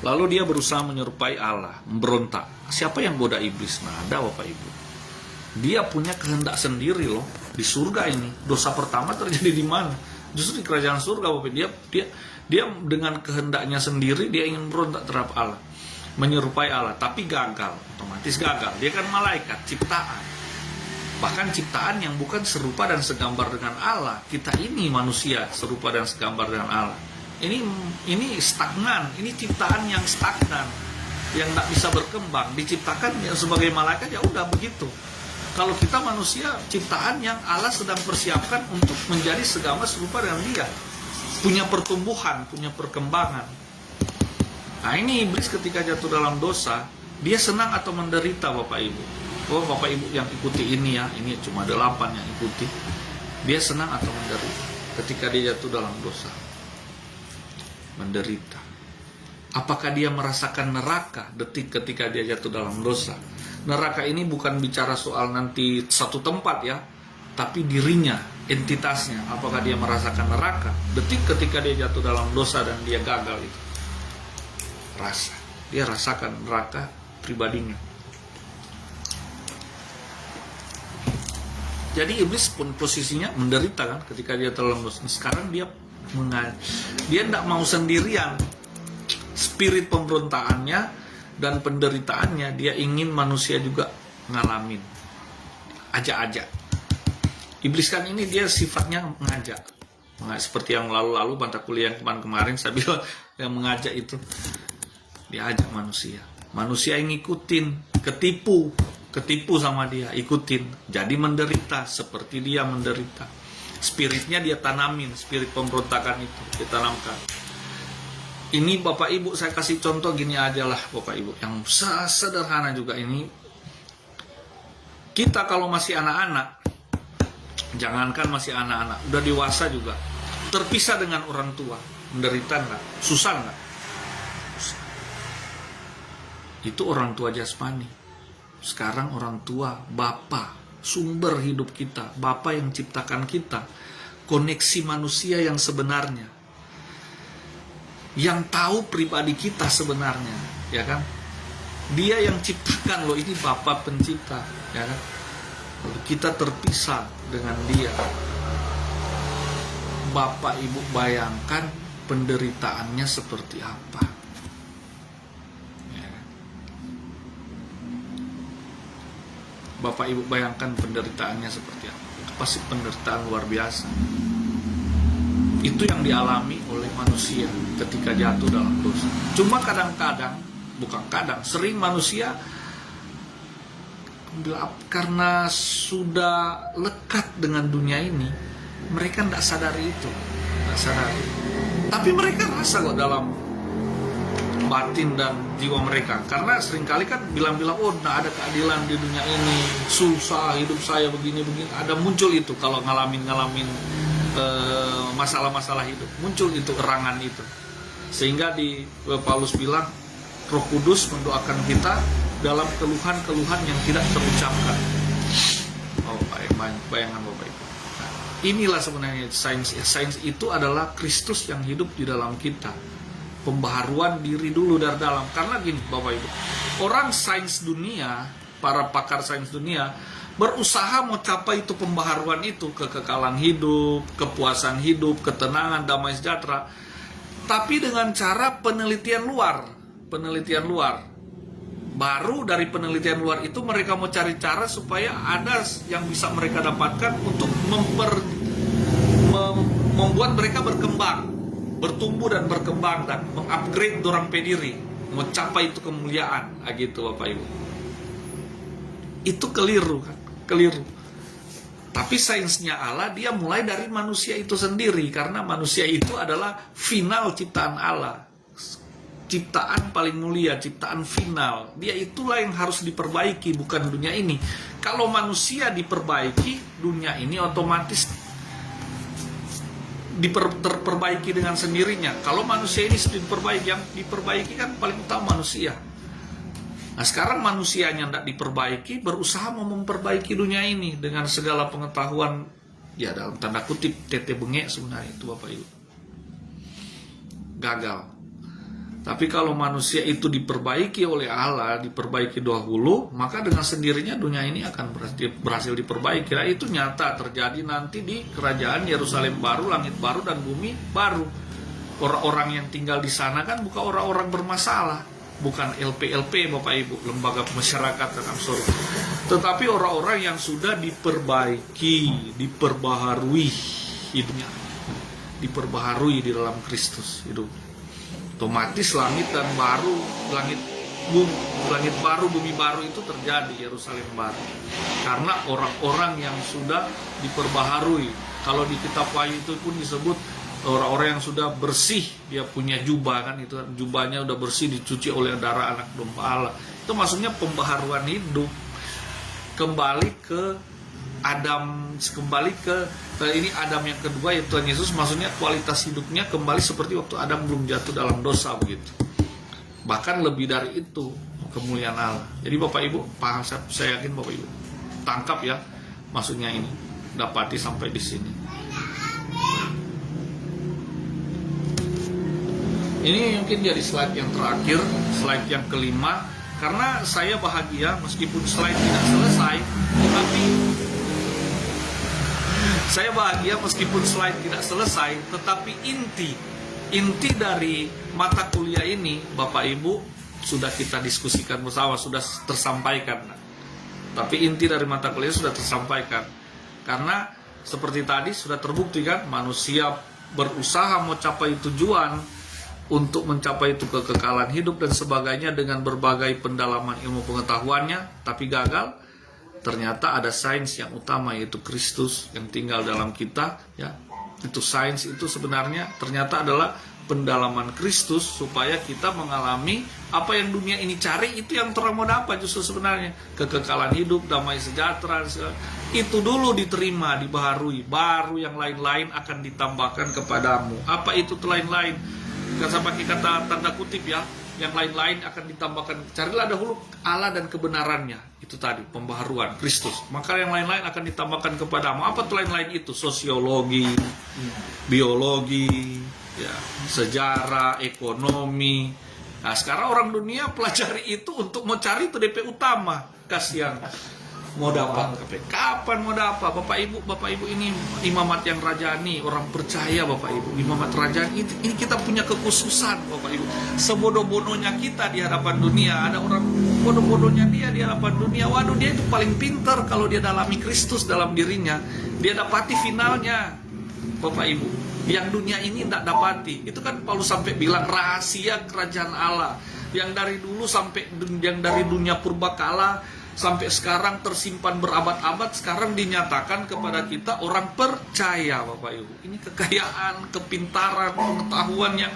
Lalu dia berusaha menyerupai Allah, memberontak. Siapa yang goda iblis? Nah, ada Bapak Ibu. Dia punya kehendak sendiri loh di surga ini. Dosa pertama terjadi di mana? Justru di kerajaan surga, Bapak. Dia dengan kehendaknya sendiri dia ingin berontak terhadap Allah, menyerupai Allah, tapi gagal, otomatis gagal. Dia kan malaikat ciptaan, bahkan ciptaan yang bukan serupa dan segambar dengan Allah. Kita ini manusia serupa dan segambar dengan Allah. Ini stagnan, ini ciptaan yang stagnan, yang tidak bisa berkembang. Diciptakan ya sebagai malaikat, ya udah begitu. Kalau kita manusia ciptaan yang Allah sedang persiapkan untuk menjadi segambar serupa dengan dia, punya pertumbuhan, punya perkembangan. Nah, ini iblis ketika jatuh dalam dosa, dia senang atau menderita, Bapak Ibu? Oh, Bapak Ibu yang ikuti ini ya, ini cuma 8 yang ikuti. Dia senang atau menderita ketika dia jatuh dalam dosa? menderita. Apakah dia merasakan neraka ketika dia jatuh dalam dosa? Neraka ini bukan bicara soal nanti satu tempat ya, tapi dirinya, entitasnya. Apakah dia merasakan neraka ketika dia jatuh dalam dosa dan dia gagal itu? Dia rasakan neraka pribadinya. Jadi iblis pun posisinya menderita kan ketika dia dalam dosa. Sekarang dia tidak mau sendirian. Spirit pemberontakannya dan penderitaannya, dia ingin manusia juga ngalamin. Ajak-ajak. Iblis kan ini dia sifatnya mengajak. Seperti yang lalu-lalu mata kuliah yang kemarin saya bilang, yang mengajak itu. Dia ajak manusia. Manusia yang ngikutin, ketipu sama dia, ikutin. Jadi menderita seperti dia menderita. Spiritnya dia tanamin, spirit pemberontakan itu ditanamkan. Ini Bapak Ibu, saya kasih contoh gini aja lah Bapak Ibu, yang sederhana juga ini. Kita kalau masih anak-anak, jangankan masih anak-anak, udah dewasa juga, terpisah dengan orang tua, menderita nggak? Susah nggak? Itu orang tua jasmani. Sekarang orang tua, Bapa, sumber hidup kita, Bapa yang ciptakan kita, koneksi manusia yang sebenarnya, yang tahu pribadi kita sebenarnya, ya kan? Dia yang ciptakan loh, ini Bapa pencipta, ya kan? Lalu kita terpisah dengan dia. Bapak Ibu bayangkan penderitaannya seperti apa, ya kan? Bapak Ibu bayangkan penderitaannya seperti apa? Pasti penderitaan luar biasa. Itu yang dialami oleh manusia ketika jatuh dalam dosa. Cuma kadang-kadang, sering manusia karena sudah lekat dengan dunia ini, mereka tidak sadari itu, Tapi mereka rasa kok dalam batin dan jiwa mereka. Karena seringkali kan bilang-bilang, oh tidak ada keadilan di dunia ini, susah hidup saya begini-begini. Ada muncul itu kalau ngalamin masalah-masalah hidup, muncul itu erangan itu, sehingga di Paulus bilang Roh Kudus mendoakan kita dalam keluhan-keluhan yang tidak terucapkan. Oh, bayangan Bapak Ibu. Nah, inilah sebenarnya sains itu adalah Kristus yang hidup di dalam kita, pembaharuan diri dulu dari dalam. Karena gini Bapak Ibu, orang sains dunia, para pakar sains dunia berusaha mau capai itu pembaharuan itu, kekekalan hidup, kepuasan hidup, ketenangan, damai sejahtera, tapi dengan cara penelitian luar. Baru dari penelitian luar itu mereka mau cari cara supaya ada yang bisa mereka dapatkan untuk membuat mereka berkembang, bertumbuh dan berkembang dan mengupgrade dorang pediri, mau capai itu kemuliaan, gitu Bapak Ibu. Itu keliru kan? Keliru. Tapi sainsnya Allah, dia mulai dari manusia itu sendiri, karena manusia itu adalah final ciptaan Allah, ciptaan paling mulia, ciptaan final. Dia itulah yang harus diperbaiki, bukan dunia ini. Kalau manusia diperbaiki, dunia ini otomatis terperbaiki dengan sendirinya. Kalau manusia ini diperbaiki, yang diperbaiki kan paling utama manusia. Nah sekarang manusianya tidak diperbaiki, berusaha mau memperbaiki dunia ini dengan segala pengetahuan, ya dalam tanda kutip tete bengek sebenarnya itu Bapak Ibu. Gagal. Tapi kalau manusia itu diperbaiki oleh Allah, diperbaiki dahulu, maka dengan sendirinya dunia ini akan berhasil diperbaiki. Nah, itu nyata terjadi nanti di kerajaan Yerusalem baru, langit baru dan bumi baru. Orang-orang yang tinggal di sana kan bukan orang-orang bermasalah, bukan LP Bapak Ibu, lembaga pemasyarakatan surga, tetapi orang-orang yang sudah diperbaiki, diperbaharui hidupnya, diperbaharui di dalam Kristus hidup. Otomatis langit baru, bumi baru itu terjadi, Yerusalem baru, karena orang-orang yang sudah diperbaharui. Kalau di kitab Wahyu itu pun disebut orang-orang yang sudah bersih, dia punya jubah kan, itu jubahnya udah bersih, dicuci oleh darah anak domba Allah. Itu maksudnya pembaharuan hidup, kembali ke Adam kembali ke ini Adam yang kedua yaitu Tuhan Yesus, maksudnya kualitas hidupnya kembali seperti waktu Adam belum jatuh dalam dosa begitu. Bahkan lebih dari itu kemuliaan Allah. Jadi Bapak Ibu paham, saya yakin Bapak Ibu tangkap ya maksudnya ini, dapati sampai di sini. Ini mungkin jadi slide yang terakhir, slide yang kelima. Karena saya bahagia meskipun slide tidak selesai, tetapi saya bahagia meskipun slide tidak selesai, tetapi inti dari mata kuliah ini Bapak Ibu sudah kita diskusikan bersama, sudah tersampaikan. Tapi inti dari mata kuliah sudah tersampaikan. Karena seperti tadi sudah terbukti kan, manusia berusaha mau capai tujuan untuk mencapai itu kekekalan hidup dan sebagainya dengan berbagai pendalaman ilmu pengetahuannya, tapi gagal. Ternyata ada sains yang utama yaitu Kristus yang tinggal dalam kita ya. Itu sains itu sebenarnya ternyata adalah pendalaman Kristus supaya kita mengalami apa yang dunia ini cari, itu yang terang mau dapat justru sebenarnya kekekalan hidup, damai sejahtera. Itu dulu diterima, dibaharui, baru yang lain-lain akan ditambahkan kepadamu. Apa itu lain-lain? Saya pakai kata tanda kutip ya, yang lain-lain akan ditambahkan. Carilah dahulu Allah dan kebenarannya, itu tadi pembaharuan Kristus, maka yang lain-lain akan ditambahkan kepadamu. Apa tuh lain-lain itu? Sosiologi, biologi, ya, sejarah, ekonomi. Nah sekarang orang dunia pelajari itu untuk mau cari itu DP utama. Kasihan, mau dapat kapan mau dapat? Bapak Ibu ini imamat yang rajani, orang percaya Bapak Ibu, imamat rajani ini kita punya kekhususan Bapak Ibu. Sebodoh-bodohnya kita di hadapan dunia, ada orang bodoh-bodohnya dia di hadapan dunia. Waduh, dia itu paling pintar kalau dia dalami Kristus dalam dirinya, dia dapati finalnya Bapak Ibu, yang dunia ini tidak dapati. Itu kan Paulus sampai bilang rahasia kerajaan Allah yang dari dulu sampai yang dari dunia purbakala sampai sekarang tersimpan berabad-abad, sekarang dinyatakan kepada kita orang percaya Bapak Ibu. Ini kekayaan, kepintaran, pengetahuan yang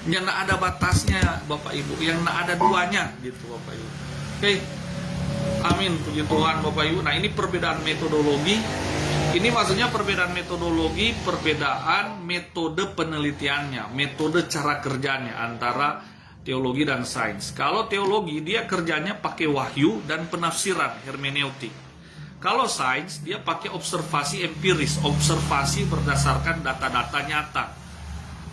yang tidak ada batasnya Bapak Ibu, yang tidak ada duanya gitu Bapak Ibu. Oke, amin, puji Tuhan Bapak Ibu. Nah ini perbedaan metodologi. Ini maksudnya perbedaan metodologi, perbedaan metode penelitiannya, metode cara kerjanya antara teologi dan sains. Kalau teologi dia kerjanya pakai wahyu dan penafsiran hermeneutik. Kalau sains dia pakai observasi empiris, observasi berdasarkan data-data nyata.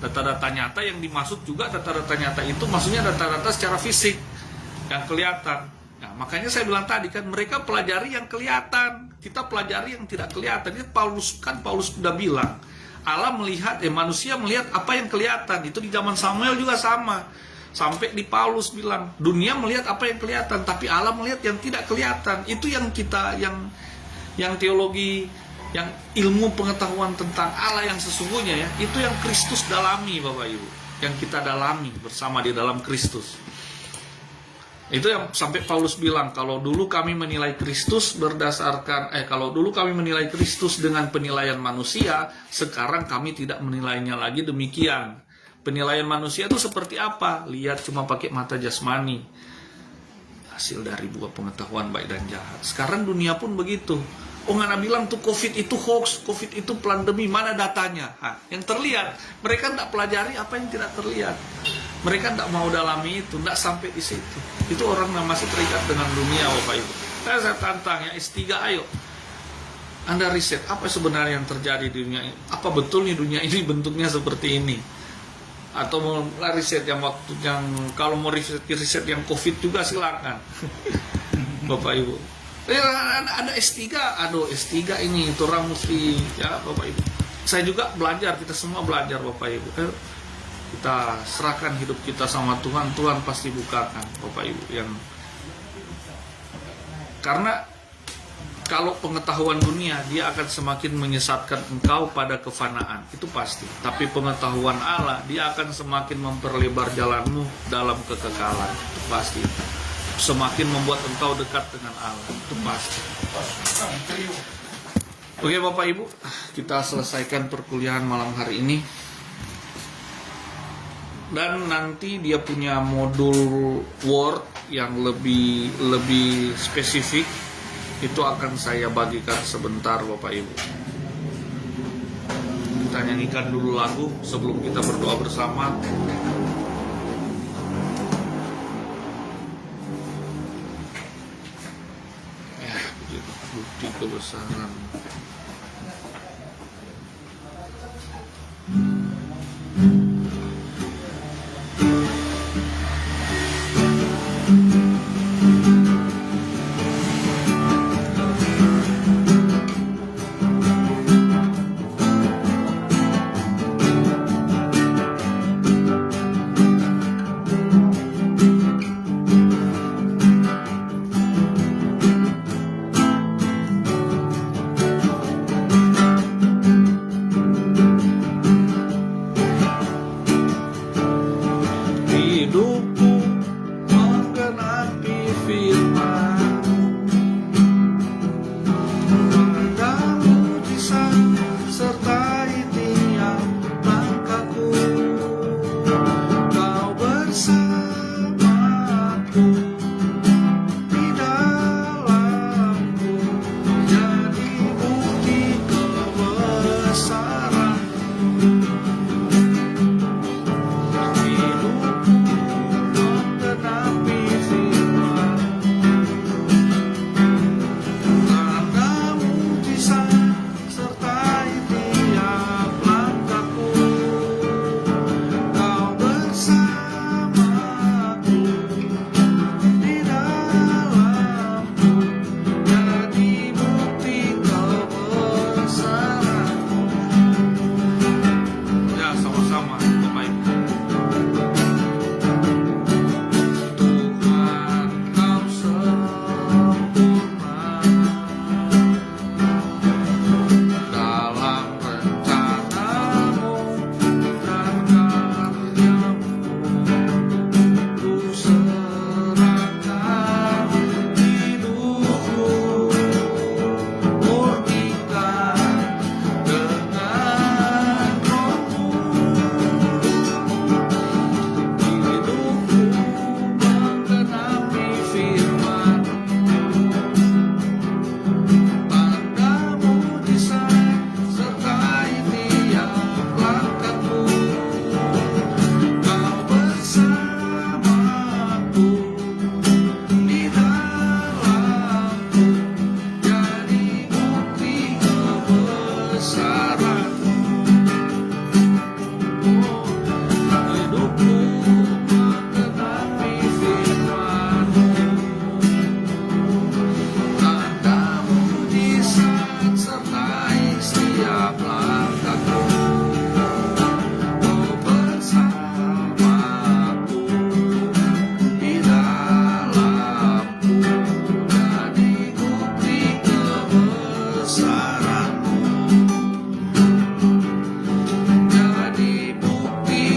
Data-data nyata yang dimaksud juga data-data nyata itu maksudnya data-data secara fisik yang kelihatan. Nah, makanya saya bilang tadi kan mereka pelajari yang kelihatan, kita pelajari yang tidak kelihatan. Ini Paulus sudah bilang, Allah melihat manusia melihat apa yang kelihatan. Itu di zaman Samuel juga sama. Sampai di Paulus bilang, dunia melihat apa yang kelihatan, tapi Allah melihat yang tidak kelihatan. Itu yang kita, yang teologi, yang ilmu pengetahuan tentang Allah yang sesungguhnya ya, itu yang Kristus dalami Bapak Ibu, yang kita dalami bersama di dalam Kristus. Itu yang sampai Paulus bilang, kalau dulu kami menilai Kristus kalau dulu kami menilai Kristus dengan penilaian manusia, sekarang kami tidak menilainya lagi demikian. Penilaian manusia itu seperti apa? Lihat cuma pakai mata jasmani, hasil dari dua pengetahuan baik dan jahat. Sekarang dunia pun begitu. Ngana bilang tuh COVID itu hoax, COVID itu pandemi, mana datanya? Yang terlihat, mereka tidak pelajari apa yang tidak terlihat. Mereka tidak mau dalami itu, tidak sampai di situ. Itu orang yang masih terikat dengan dunia Bapak Ibu. Saya tantang ya S3, ayo Anda riset apa sebenarnya yang terjadi di dunia ini. Apa betul nih dunia ini bentuknya seperti ini? Atau mau riset yang kalau mau riset yang COVID juga silakan Bapak Ibu. Ada S3, S3 ini itu orang mesti ya Bapak Ibu. Saya juga belajar, kita semua belajar Bapak Ibu. Kita serahkan hidup kita sama Tuhan, Tuhan pasti bukakan Bapak Ibu karena kalau pengetahuan dunia dia akan semakin menyesatkan engkau pada kefanaan, itu pasti. Tapi pengetahuan Allah dia akan semakin memperlebar jalanmu dalam kekekalan, itu pasti. Semakin membuat engkau dekat dengan Allah, itu pasti. Oke Bapak Ibu, kita selesaikan perkuliahan malam hari ini. Dan nanti dia punya modul Word yang lebih spesifik. itu akan saya bagikan sebentar Bapak Ibu. Kita nyanyikan dulu lagu sebelum kita berdoa bersama. Bukti kebesaran. Hidupku menggenapi firman, pada mujizat sertai tiap langkahku. Kau bersamaku di dalamku, jadi bukti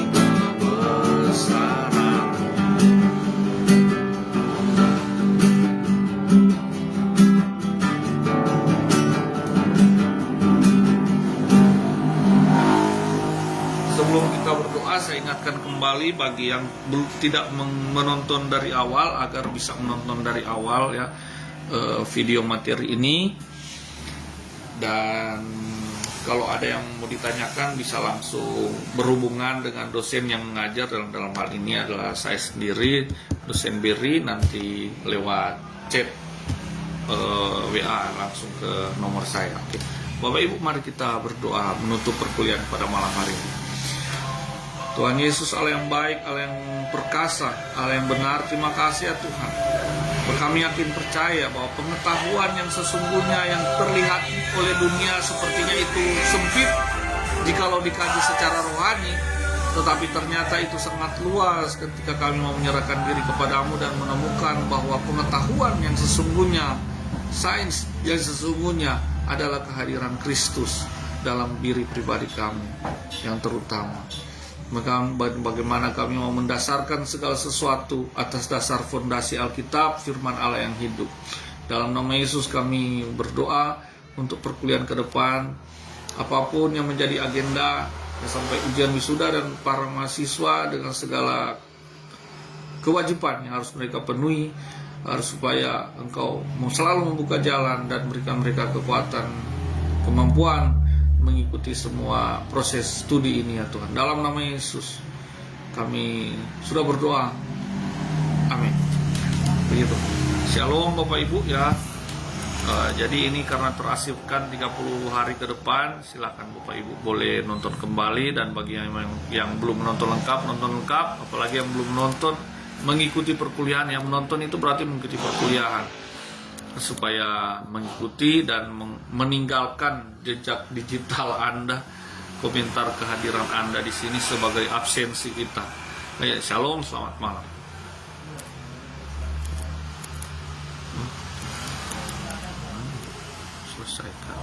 kebesaran. Sebelum kita berdoa, saya ingatkan kembali bagi yang tidak menonton dari awal agar bisa menonton dari awal ya video materi ini. Dan kalau ada yang mau ditanyakan bisa langsung berhubungan dengan dosen yang mengajar, dalam hal ini adalah saya sendiri, dosen Beri, nanti lewat chat WA langsung ke nomor saya. Oke. Bapak Ibu, mari kita berdoa menutup perkuliahan pada malam hari ini. Tuhan Yesus, Allah yang baik, Allah yang perkasa, Allah yang benar, terima kasih ya Tuhan. Kami yakin percaya bahwa pengetahuan yang sesungguhnya yang terlihat oleh dunia sepertinya itu sempit jikalau dikaji secara rohani, tetapi ternyata itu sangat luas ketika kami mau menyerahkan diri kepadamu dan menemukan bahwa pengetahuan yang sesungguhnya, sains yang sesungguhnya adalah kehadiran Kristus dalam diri pribadi kami yang terutama. Maka bagaimana kami mau mendasarkan segala sesuatu atas dasar fondasi Alkitab, firman Allah yang hidup. Dalam nama Yesus kami berdoa untuk perkuliahan ke depan, apapun yang menjadi agenda sampai ujian wisuda dan para mahasiswa dengan segala kewajiban yang harus mereka penuhi, supaya Engkau mau selalu membuka jalan dan berikan mereka kekuatan, kemampuan mengikuti semua proses studi ini ya Tuhan. Dalam nama Yesus kami sudah berdoa. Amin. Begitu. Shalom Bapak Ibu ya. Jadi ini karena terasipkan 30 hari ke depan, silakan Bapak Ibu boleh nonton kembali, dan bagi yang belum menonton lengkap, nonton lengkap, apalagi yang belum menonton mengikuti perkuliahan. Yang menonton itu berarti mengikuti perkuliahan, supaya mengikuti dan meninggalkan jejak digital Anda, komentar kehadiran Anda di sini sebagai absensi kita. Shalom, selamat malam. Selesaikan.